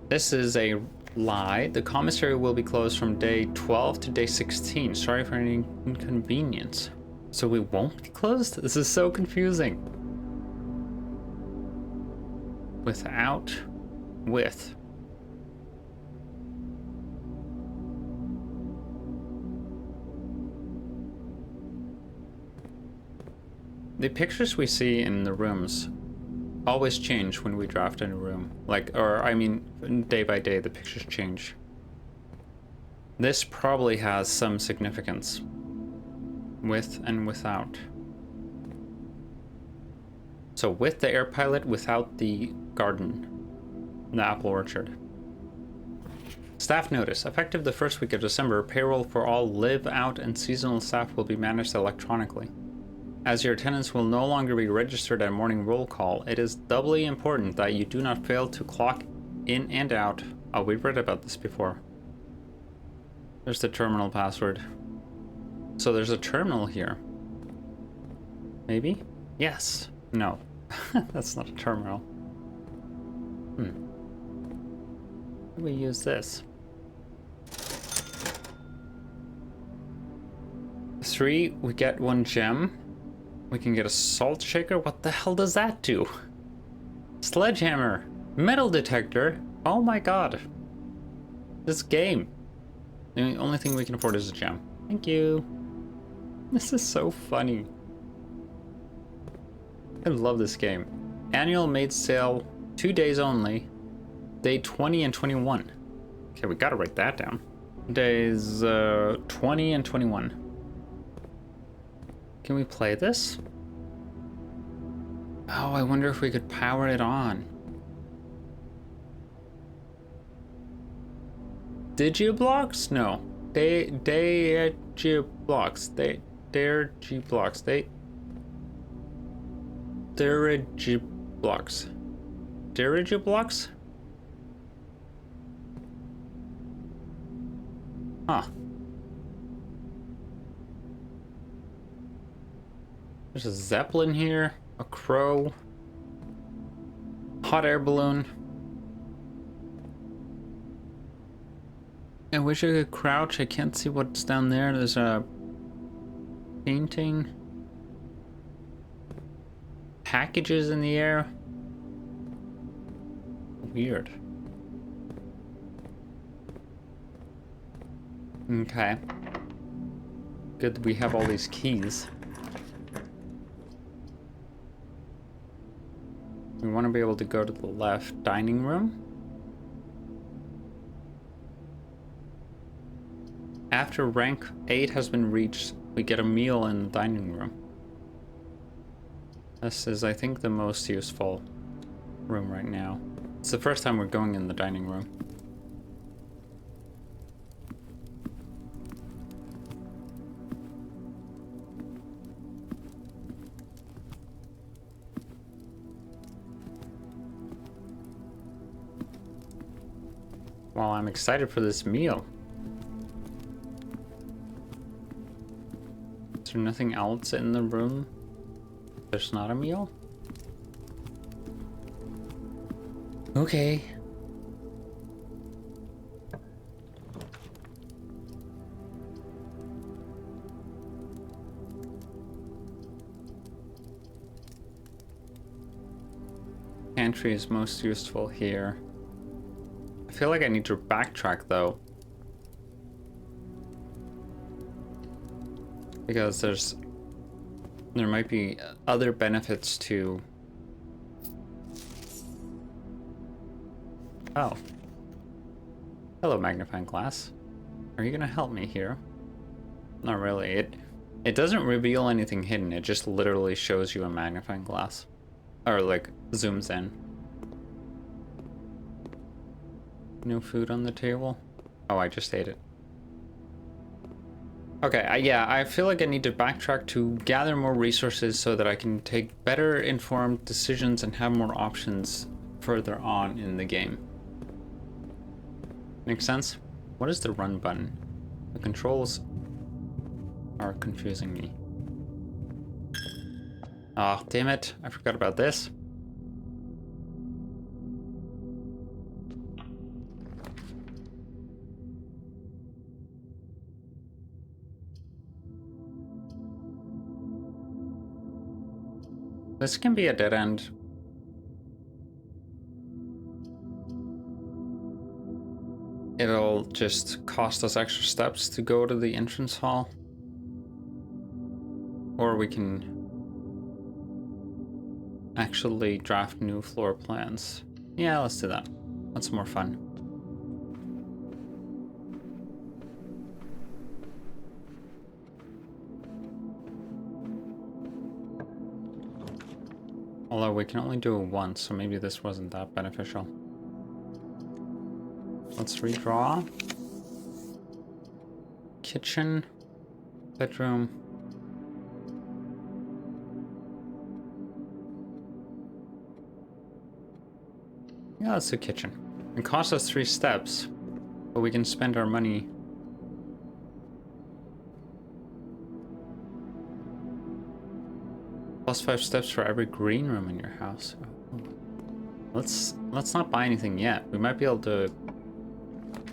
S1: This is a lie. The commissary will be closed from day 12 to day 16. Sorry for any inconvenience. So we won't be closed? This is so confusing. Without, with. The pictures we see in the rooms always change when we draft in a room. Like, or I mean, day by day, the pictures change. This probably has some significance. With and without. So with the air pilot, without the garden. The apple orchard. Staff notice. Effective the first week of December, payroll for all live, out, and seasonal staff will be managed electronically. As your attendance will no longer be registered at morning roll call, it is doubly important that you do not fail to clock in and out. Oh, we've read about this before. There's the terminal password. So there's a terminal here. Maybe? Yes. No. That's not a terminal. How do we use this? 3, we get 1 gem. We can get a salt shaker. What the hell does that do? Sledgehammer. Metal detector. Oh my god. This game. The only thing we can afford is a gem. Thank you. This is so funny. I love this game. Annual maid sale, 2 days only. Day 20 and 21. Okay, we gotta write that down. Days 20 and 21. Can we play this? Oh, I wonder if we could power it on. Digiblocks? No. Digiblocks. Digiblocks. Dirigiblocks. Dirigiblocks? Huh. There's a zeppelin here, a crow, hot air balloon. I wish I could crouch. I can't see what's down there. There's a painting. Packages in the air. Weird. Okay. Good that we have all these keys. We want to be able to go to the left. Dining room. After rank 8 has been reached, we get a meal in the dining room. This is, I think, the most useful room right now. It's the first time we're going in the dining room. Well, I'm excited for this meal. Is there nothing else in the room? There's not a meal? Okay. Pantry is most useful here. I feel like I need to backtrack though. Because there might be other benefits to... Oh. Hello, magnifying glass. Are you gonna help me here? Not really. It doesn't reveal anything hidden. It just literally shows you a magnifying glass. Or like, zooms in. No food on the table. Oh, I just ate it. Okay, yeah, I feel like I need to backtrack to gather more resources so that I can take better informed decisions and have more options further on in the game. Make sense? What is the run button? The controls are confusing me. Oh, damn it. I forgot about this. This can be a dead end. It'll just cost us extra steps to go to the entrance hall. Or we can actually draft new floor plans. Yeah, let's do that. That's more fun. Although we can only do it once, so maybe this wasn't that beneficial. Let's redraw. Kitchen, bedroom. Yeah, let's do kitchen. It costs us 3 steps, but we can spend our money. Plus 5 steps for every green room in your house. Oh. Let's not buy anything yet. We might be able to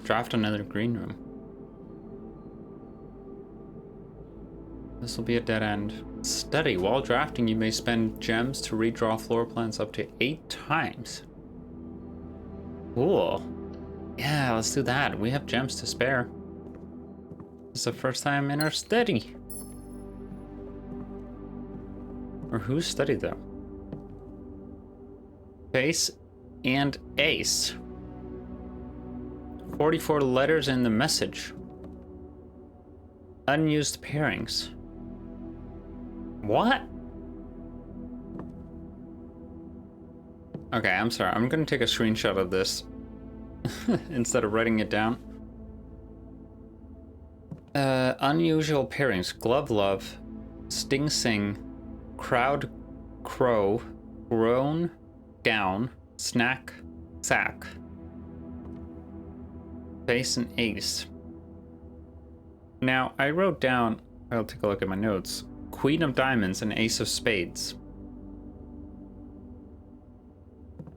S1: draft another green room. This will be a dead end. Study. While drafting, you may spend gems to redraw floor plans up to 8 times. Cool. Yeah, let's do that. We have gems to spare. This is the first time in our study. Or whose study, though? Face and ace. 44 letters in the message. Unused pairings. What? Okay, I'm sorry. I'm gonna take a screenshot of this instead of writing it down. Unusual pairings. Glove love. Sting sing. Crowd crow. Groan. Down. Snack. Sack. Face and ace. Now, I wrote down, I'll take a look at my notes, Queen of Diamonds and Ace of Spades.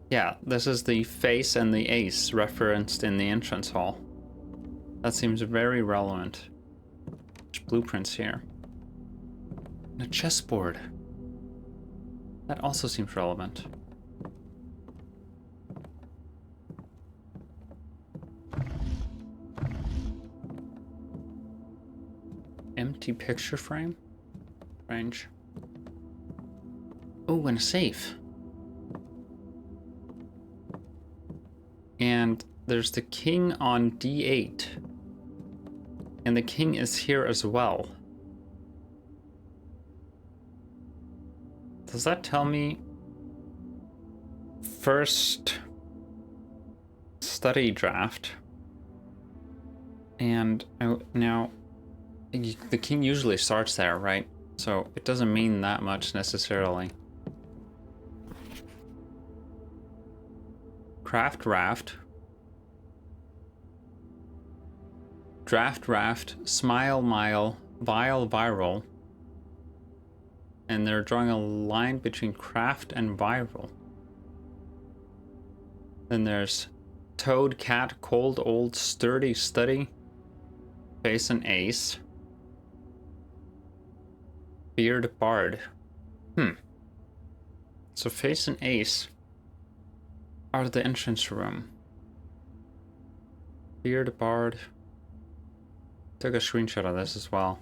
S1: Yeah, this is the face and the ace referenced in the entrance hall. That seems very relevant. There's blueprints here. And a chessboard. That also seems relevant. Empty picture frame? Strange. Oh, and a safe. And there's the king on D8. And the king is here as well. Does that tell me first study draft? And now the king usually starts there, right? So it doesn't mean that much necessarily. Craft raft. Draft raft. Smile mile. Vile viral. And they're drawing a line between craft and viral. Then there's toad, cat, cold, old, sturdy, study. Face and ace. Beard bard. So face and ace are the entrance room. Beard bard. Took a screenshot of this as well.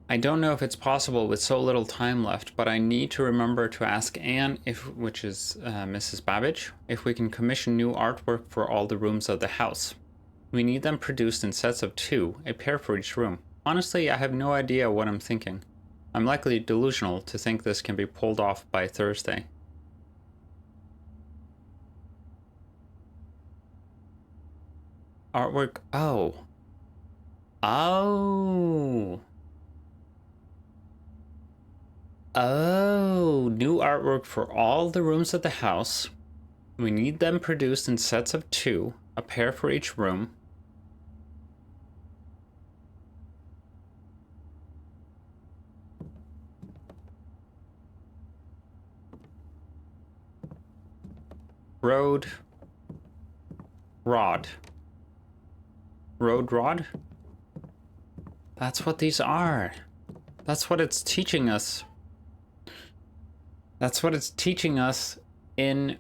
S1: I don't know if it's possible with so little time left, but I need to remember to ask Anne, which is Mrs. Babbage, if we can commission new artwork for all the rooms of the house. We need them produced in sets of 2, a pair for each room. Honestly, I have no idea what I'm thinking. I'm likely delusional to think this can be pulled off by Thursday. Artwork. Oh. Oh. Oh. New artwork for all the rooms of the house. We need them produced in sets of 2, a pair for each room. Road. Rod. Road rod? That's what these are. That's what it's teaching us. That's what it's teaching us in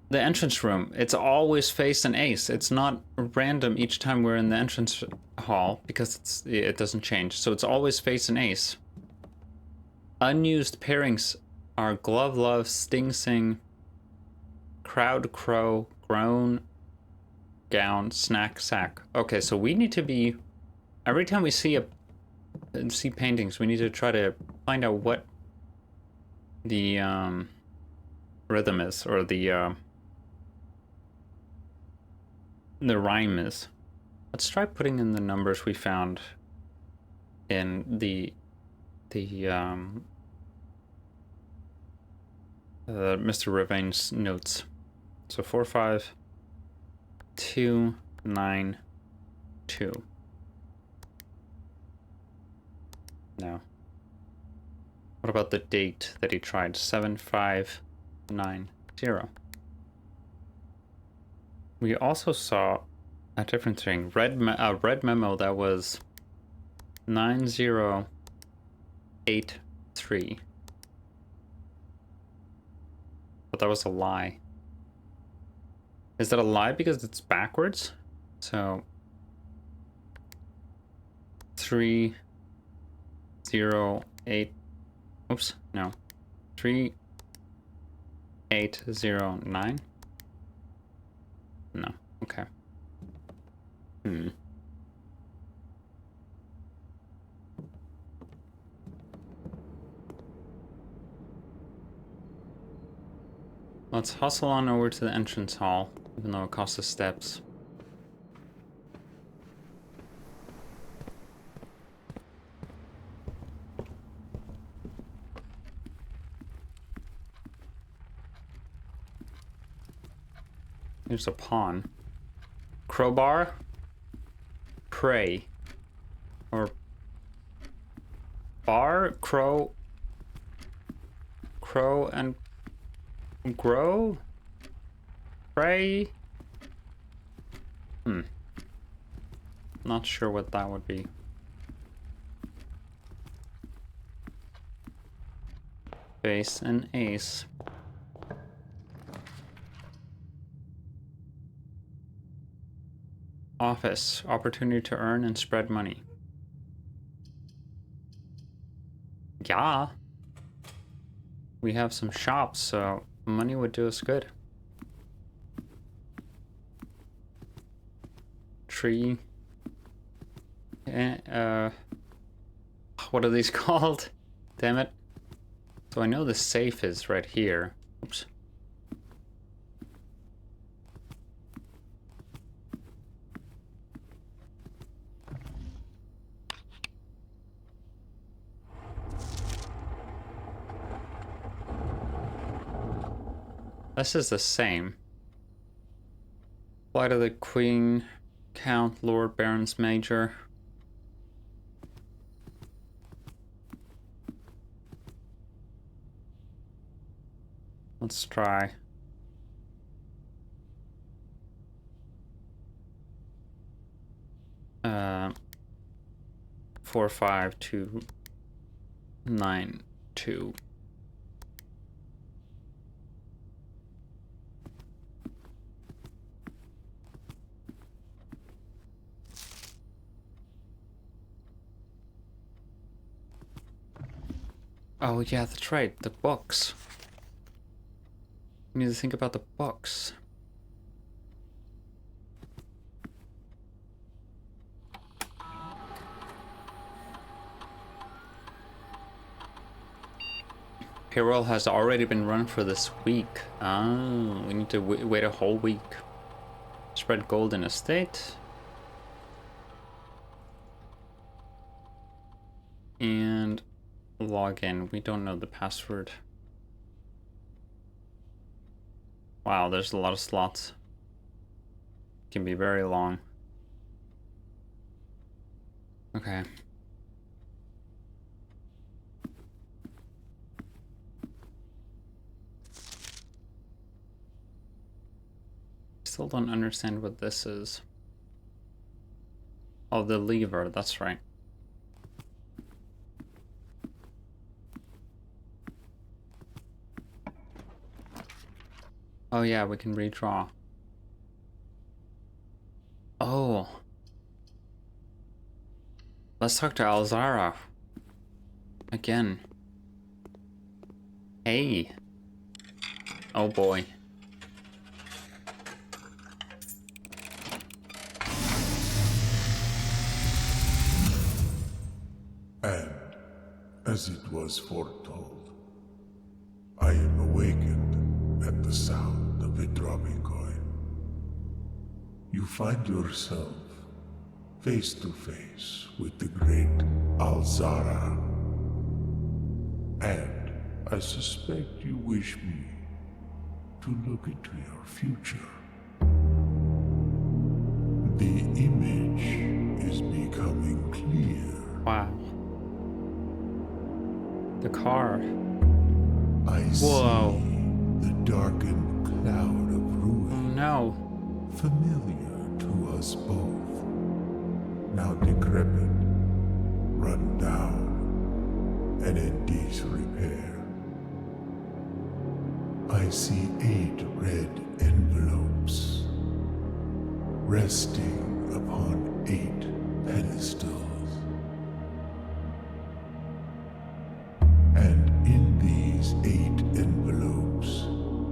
S1: the entrance room. It's always face an ace. It's not random each time we're in the entrance hall because it doesn't change. So it's always face an ace. Unused pairings are glove love, sting sing, crowd crow, groan, gown, snack sack. Okay, so we need to be, every time we see paintings, we need to try to find out what the rhythm is, or the rhyme is. Let's try putting in the numbers we found in the Mr. Ravain's notes. So 45292. No. What about the date that he tried? 7590. We also saw a different thing. Red memo that was 9083. But that was a lie. Is that a lie because it's backwards? So 308. Oops, no. 3809. No. Okay. Let's hustle on over to the entrance hall, even though it costs us steps. There's a pawn. Crowbar. Pray. Or bar, crow. Crow and grow? Pray? Not sure what that would be. Base and ace. Office. Opportunity to earn and spread money. Yeah. We have some shops, so money would do us good. Tree. What are these called? Damn it. So I know the safe is right here. Oops. This is the same. Flight of the Queen, Count, Lord, Barons, Major. Let's try. Uh, 45292. Oh yeah, that's right, the books. We need to think about the books. Payroll has already been run for this week. Oh, we need to wait a whole week. Spread gold in estate. And log in. We don't know the password. Wow, there's a lot of slots. Can be very long. Okay. Still don't understand what this is. Oh, the lever, that's right. Oh yeah, we can redraw. Oh. Let's talk to Alzara. Again. Hey. Oh boy.
S2: And, as it was foretold, I am awakened at the sound of a dropping coin. You find yourself face to face with the great Alzara. And I suspect you wish me to look into your future. The image is becoming clear.
S1: Wow. The car.
S2: I
S1: Whoa.
S2: see the darkened cloud of
S1: Oh
S2: ruin,
S1: no.
S2: familiar to us both. Now decrepit, run down, and in disrepair. I see 8 red envelopes resting upon 8 pedestals. And in these 8 envelopes,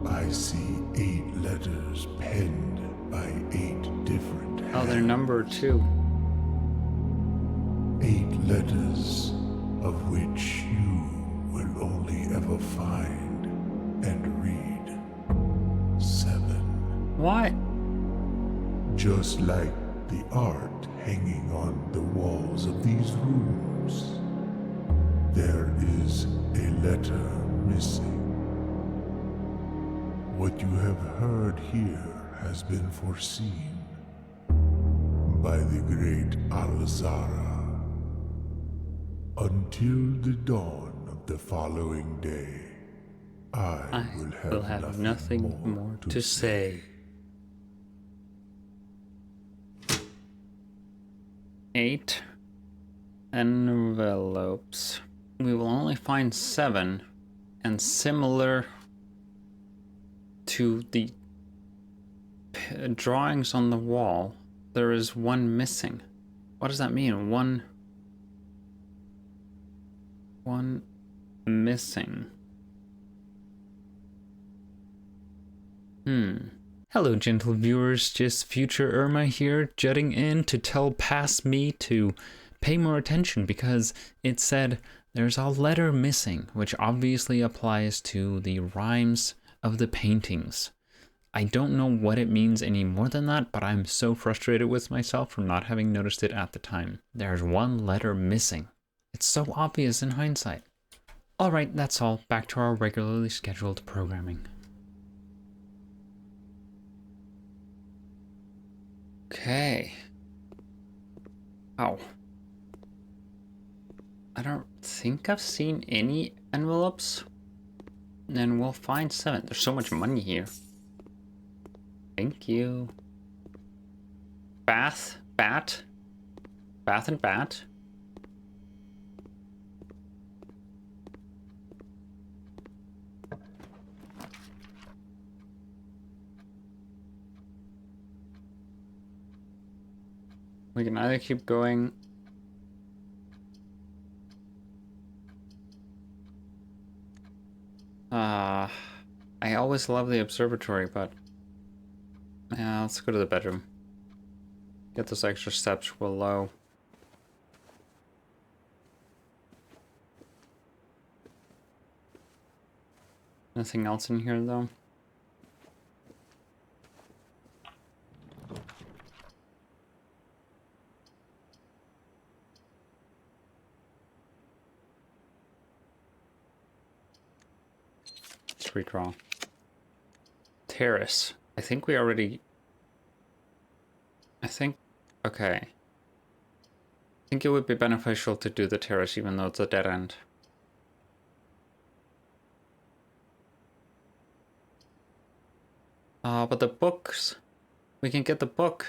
S2: I see 8 letters penned by 8 different hands.
S1: Oh, they're numbered too.
S2: 8 letters of which you will only ever find and read 7.
S1: What?
S2: Just like the art hanging on the walls of these rooms, there is a letter missing. What you have heard here has been foreseen by the great Alzara. Until the dawn of the following day, I will have nothing more to say.
S1: 8 envelopes. We will only find 7, and similar to the drawings on the wall, there is 1 missing. What does that mean? One missing. Hello, gentle viewers. Just future Irma here, jutting in to tell past me to pay more attention because it said there's a letter missing, which obviously applies to the rhymes of the paintings. I don't know what it means any more than that, but I'm so frustrated with myself for not having noticed it at the time. There's 1 letter missing. It's so obvious in hindsight. Alright, that's all. Back to our regularly scheduled programming. Okay. Wow. I don't think I've seen any envelopes. And we'll find 7. There's so much money here. Thank you. Bath and bat. We can either keep going. I always love the observatory, but yeah, let's go to the bedroom. Get those extra steps below. Nothing else in here though. Let's redraw. Terrace. I think we already... Okay. I think it would be beneficial to do the terrace even though it's a dead end. But the books... We can get the book.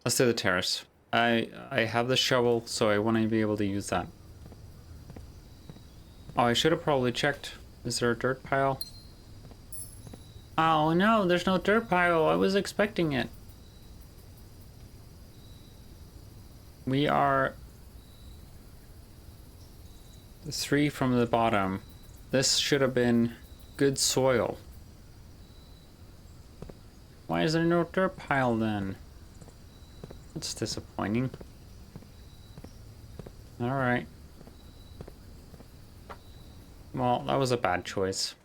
S1: Let's do the terrace. I have the shovel, so I want to be able to use that. Oh, I should have probably checked. Is there a dirt pile? Oh no, there's no dirt pile. I was expecting it. We are 3 from the bottom. This should have been good soil. Why is there no dirt pile then? That's disappointing. Alright. Well, that was a bad choice.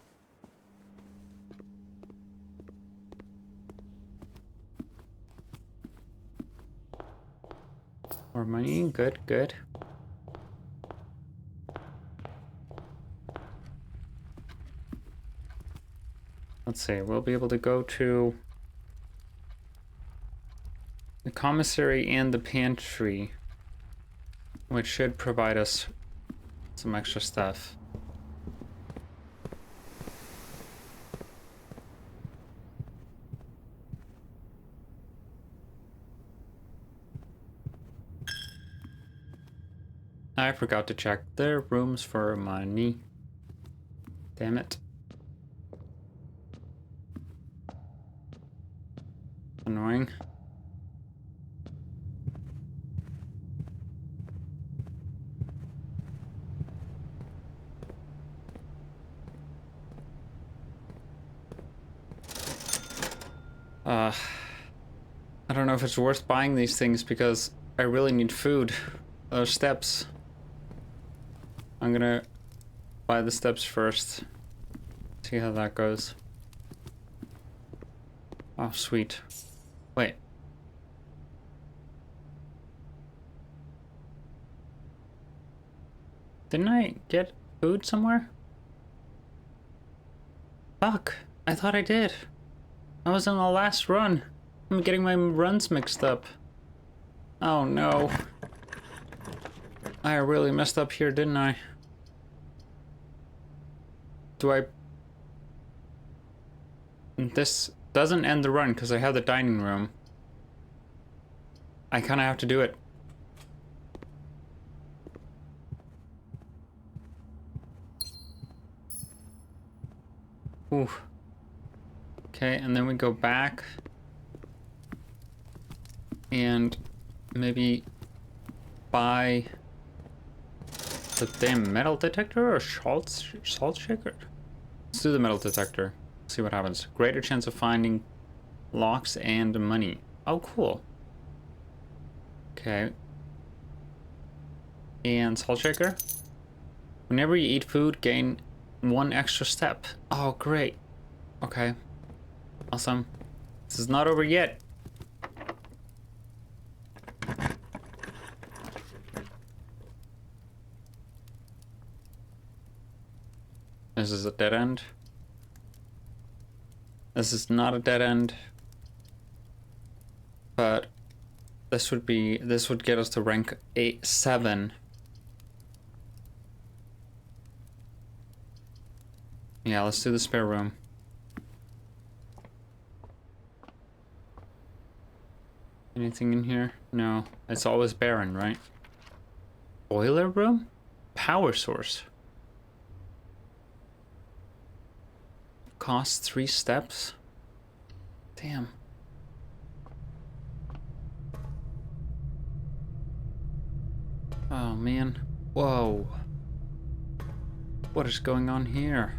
S1: More money, good, good. Let's see, we'll be able to go to the commissary and the pantry, which should provide us some extra stuff. I forgot to check their rooms for money. Damn it. Annoying. I don't know if it's worth buying these things because I really need food. Those steps. I'm gonna buy the steps first. See how that goes. Oh, sweet. Wait. Didn't I get food somewhere? Fuck. I thought I did. I was on the last run. I'm getting my runs mixed up. Oh no. I really messed up here, didn't I? This doesn't end the run because I have the dining room. I kind of have to do it. Ooh. Okay, and then we go back. And maybe buy the damn metal detector or salt shaker? Let's do the metal detector. See what happens. Greater chance of finding locks and money. Oh, cool. Okay. And salt shaker. Whenever you eat food, gain 1 extra step. Oh, great. Okay. Awesome. This is not over yet. This is a dead end. This is not a dead end. But this would get us to rank 7. Yeah, let's do the spare room. Anything in here? No, it's always barren, right? Boiler room? Power source. Costs 3 steps? Damn. Oh man. Whoa. What is going on here?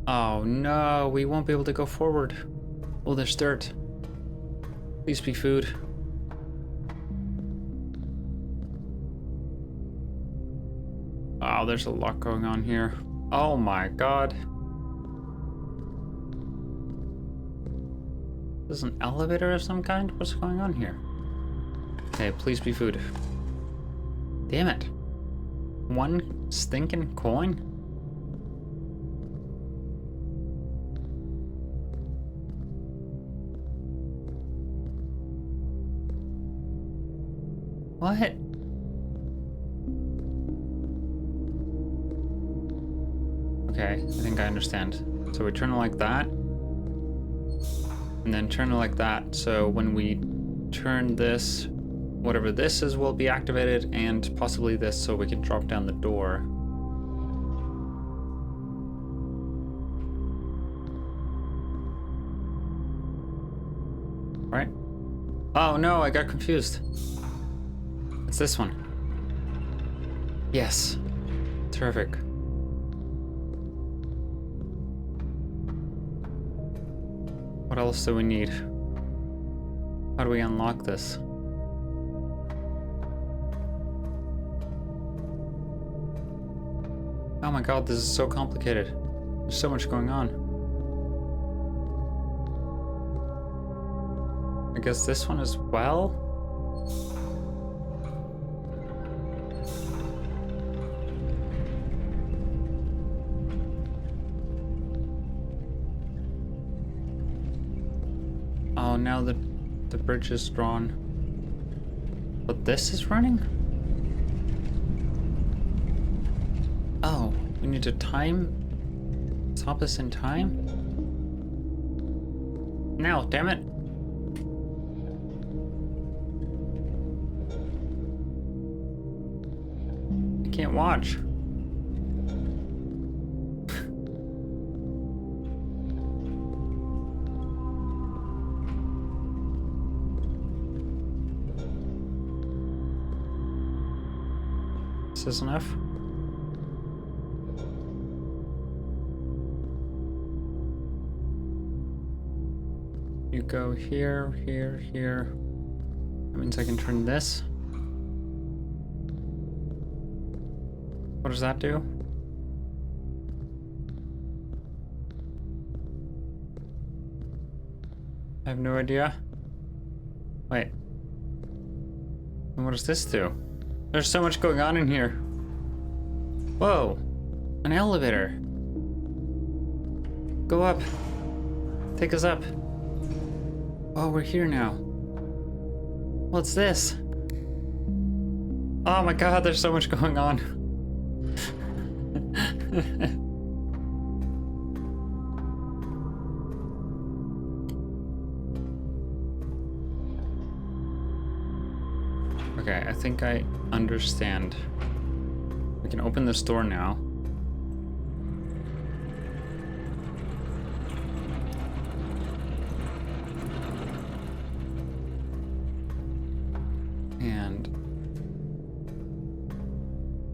S1: Oh no, we won't be able to go forward. Oh, there's dirt. Please be food. Oh, there's a lot going on here. Oh my god. This is an elevator of some kind? What's going on here? Okay, please be food. Damn it. one stinking coin? What? Okay, I think I understand. So we turn it like that. And then turn it like that. So when we turn this, whatever this is will be activated, and possibly this, so we can drop down the door. Right? Oh no, I got confused. It's this one. Yes. Terrific. What else do we need? How do we unlock this? Oh my god, this is so complicated. There's so much going on. I guess this one as well? Oh, now the bridge is drawn. But this is running? Oh, we need to stop this in time? Now, damn it. I can't watch. Is this enough? You go here, here, here. That means I can turn this. What does that do? I have no idea. Wait. And what does this do? There's so much going on in here. Whoa. An elevator. Go up. Take us up. Oh, we're here now. What's this? Oh my god, there's so much going on. Okay, I think I understand. We can open this door now. And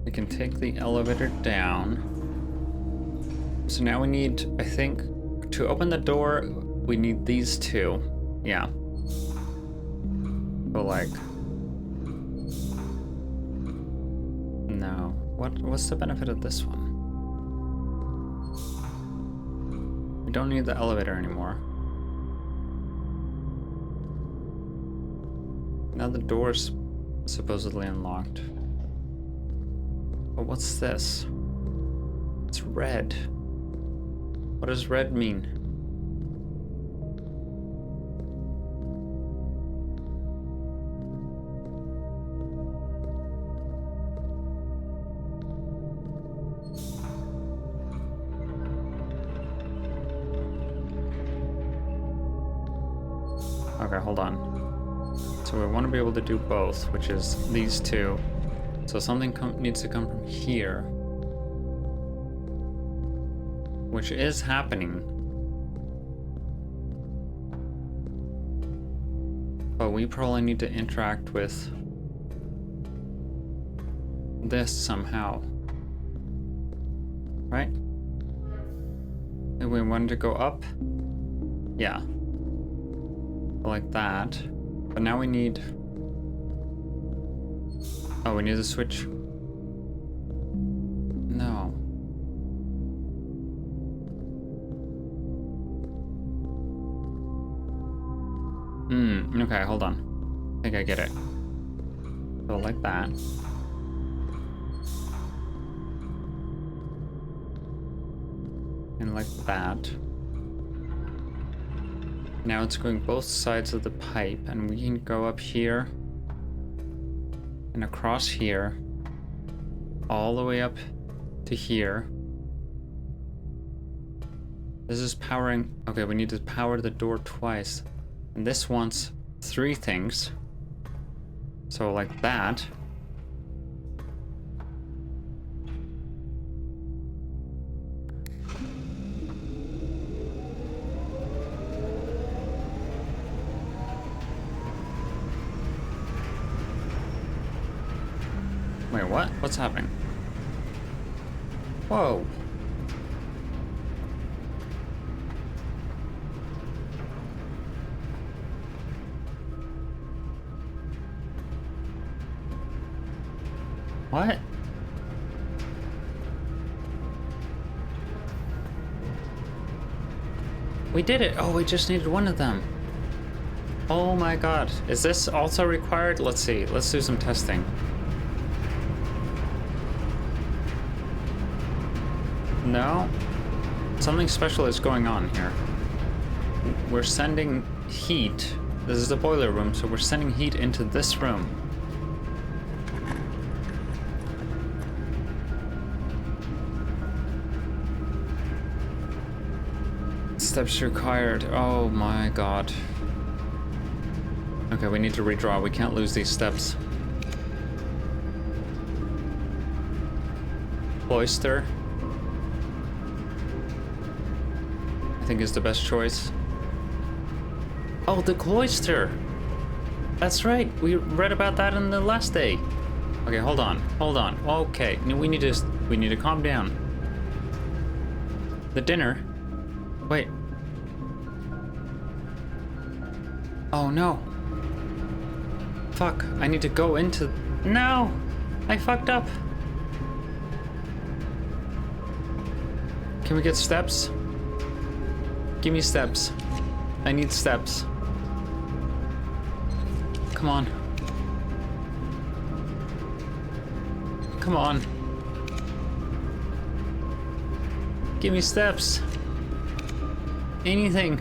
S1: we can take the elevator down. So now we need, I think, to open the door, we need these two. Yeah. So like... No. What's the benefit of this one? We don't need the elevator anymore. Now the door's supposedly unlocked. But what's this? It's red. What does red mean? Okay, hold on. So we want to be able to do both, which is these two. So something needs to come from here, which is happening. But we probably need to interact with this somehow. Right? If we wanted to go up? Yeah. Like that. But now we need... Oh, we need to switch. No. Okay, hold on. I think I get it. So like that. And like that. Now it's going both sides of the pipe, and we can go up here and across here, all the way up to here. This is powering. Okay, we need to power the door twice. And this wants 3 things. So like that. Wait, what? What's happening? Whoa. What? We did it! Oh, we just needed one of them. Oh my god. Is this also required? Let's see. Let's do some testing. No? Something special is going on here. We're sending heat. This is the boiler room, so we're sending heat into this room. Steps required. Oh my god. Okay, we need to redraw. We can't lose these steps. Cloister, I think, is the best choice. Oh, the Cloister! That's right, we read about that in the last day. Okay, hold on. Okay, we need to calm down. The dinner. Wait. Oh no. Fuck, I need to go into... No! I fucked up. Can we get steps? Give me steps. I need steps. Come on. Come on. Give me steps. Anything.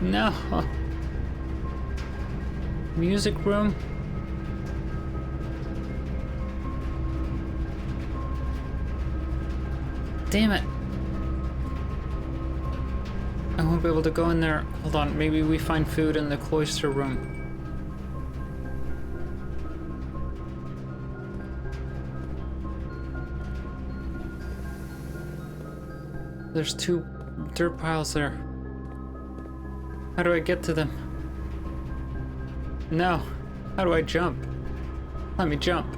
S1: No. Music room. Damn it. I won't be able to go in there. Hold on, maybe we find food in the Cloister room. There's 2 dirt piles there. How do I get to them? No. How do I jump? Let me jump.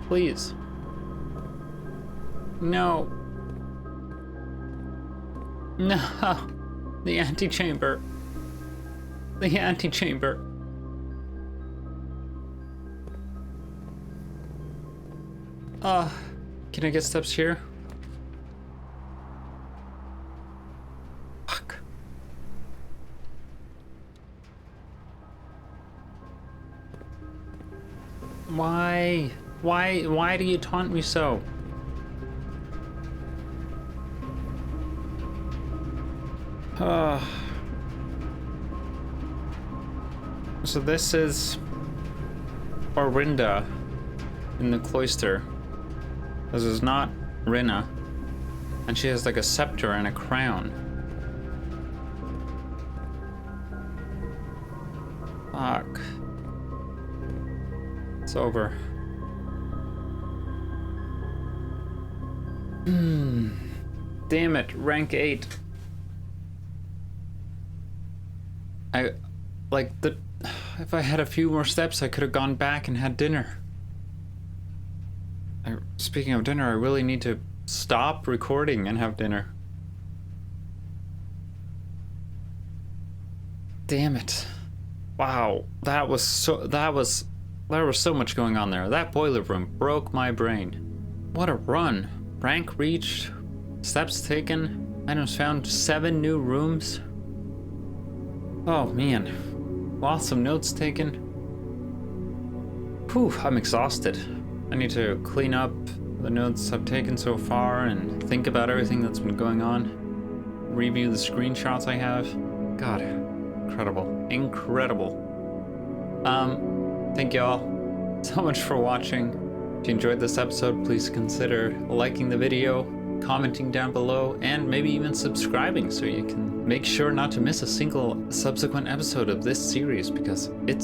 S1: Please. No. No. The antechamber. The antechamber. Can I get steps here? Fuck. Why? Why do you taunt me so? So this is Orinda in the Cloister. This is not Rinna. And she has like a scepter and a crown. Fuck. It's over. Damn it, rank 8. If I had a few more steps, I could have gone back and had dinner. Speaking of dinner, I really need to stop recording and have dinner. Damn it. Wow, there was so much going on there. That boiler room broke my brain. What a run. Rank reached, steps taken, items found, 7 new rooms. Oh man. Awesome notes taken. Whew, I'm exhausted. I need to clean up the notes I've taken so far and think about everything that's been going on. Review the screenshots I have. God, incredible. Incredible. Thank you all so much for watching. If you enjoyed this episode, please consider liking the video, commenting down below, and maybe even subscribing so you can make sure not to miss a single subsequent episode of this series, because it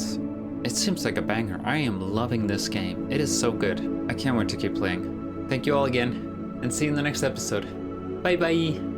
S1: seems like a banger. I am loving this game. It is so good. I can't wait to keep playing. Thank you all again, and see you in the next episode. Bye bye!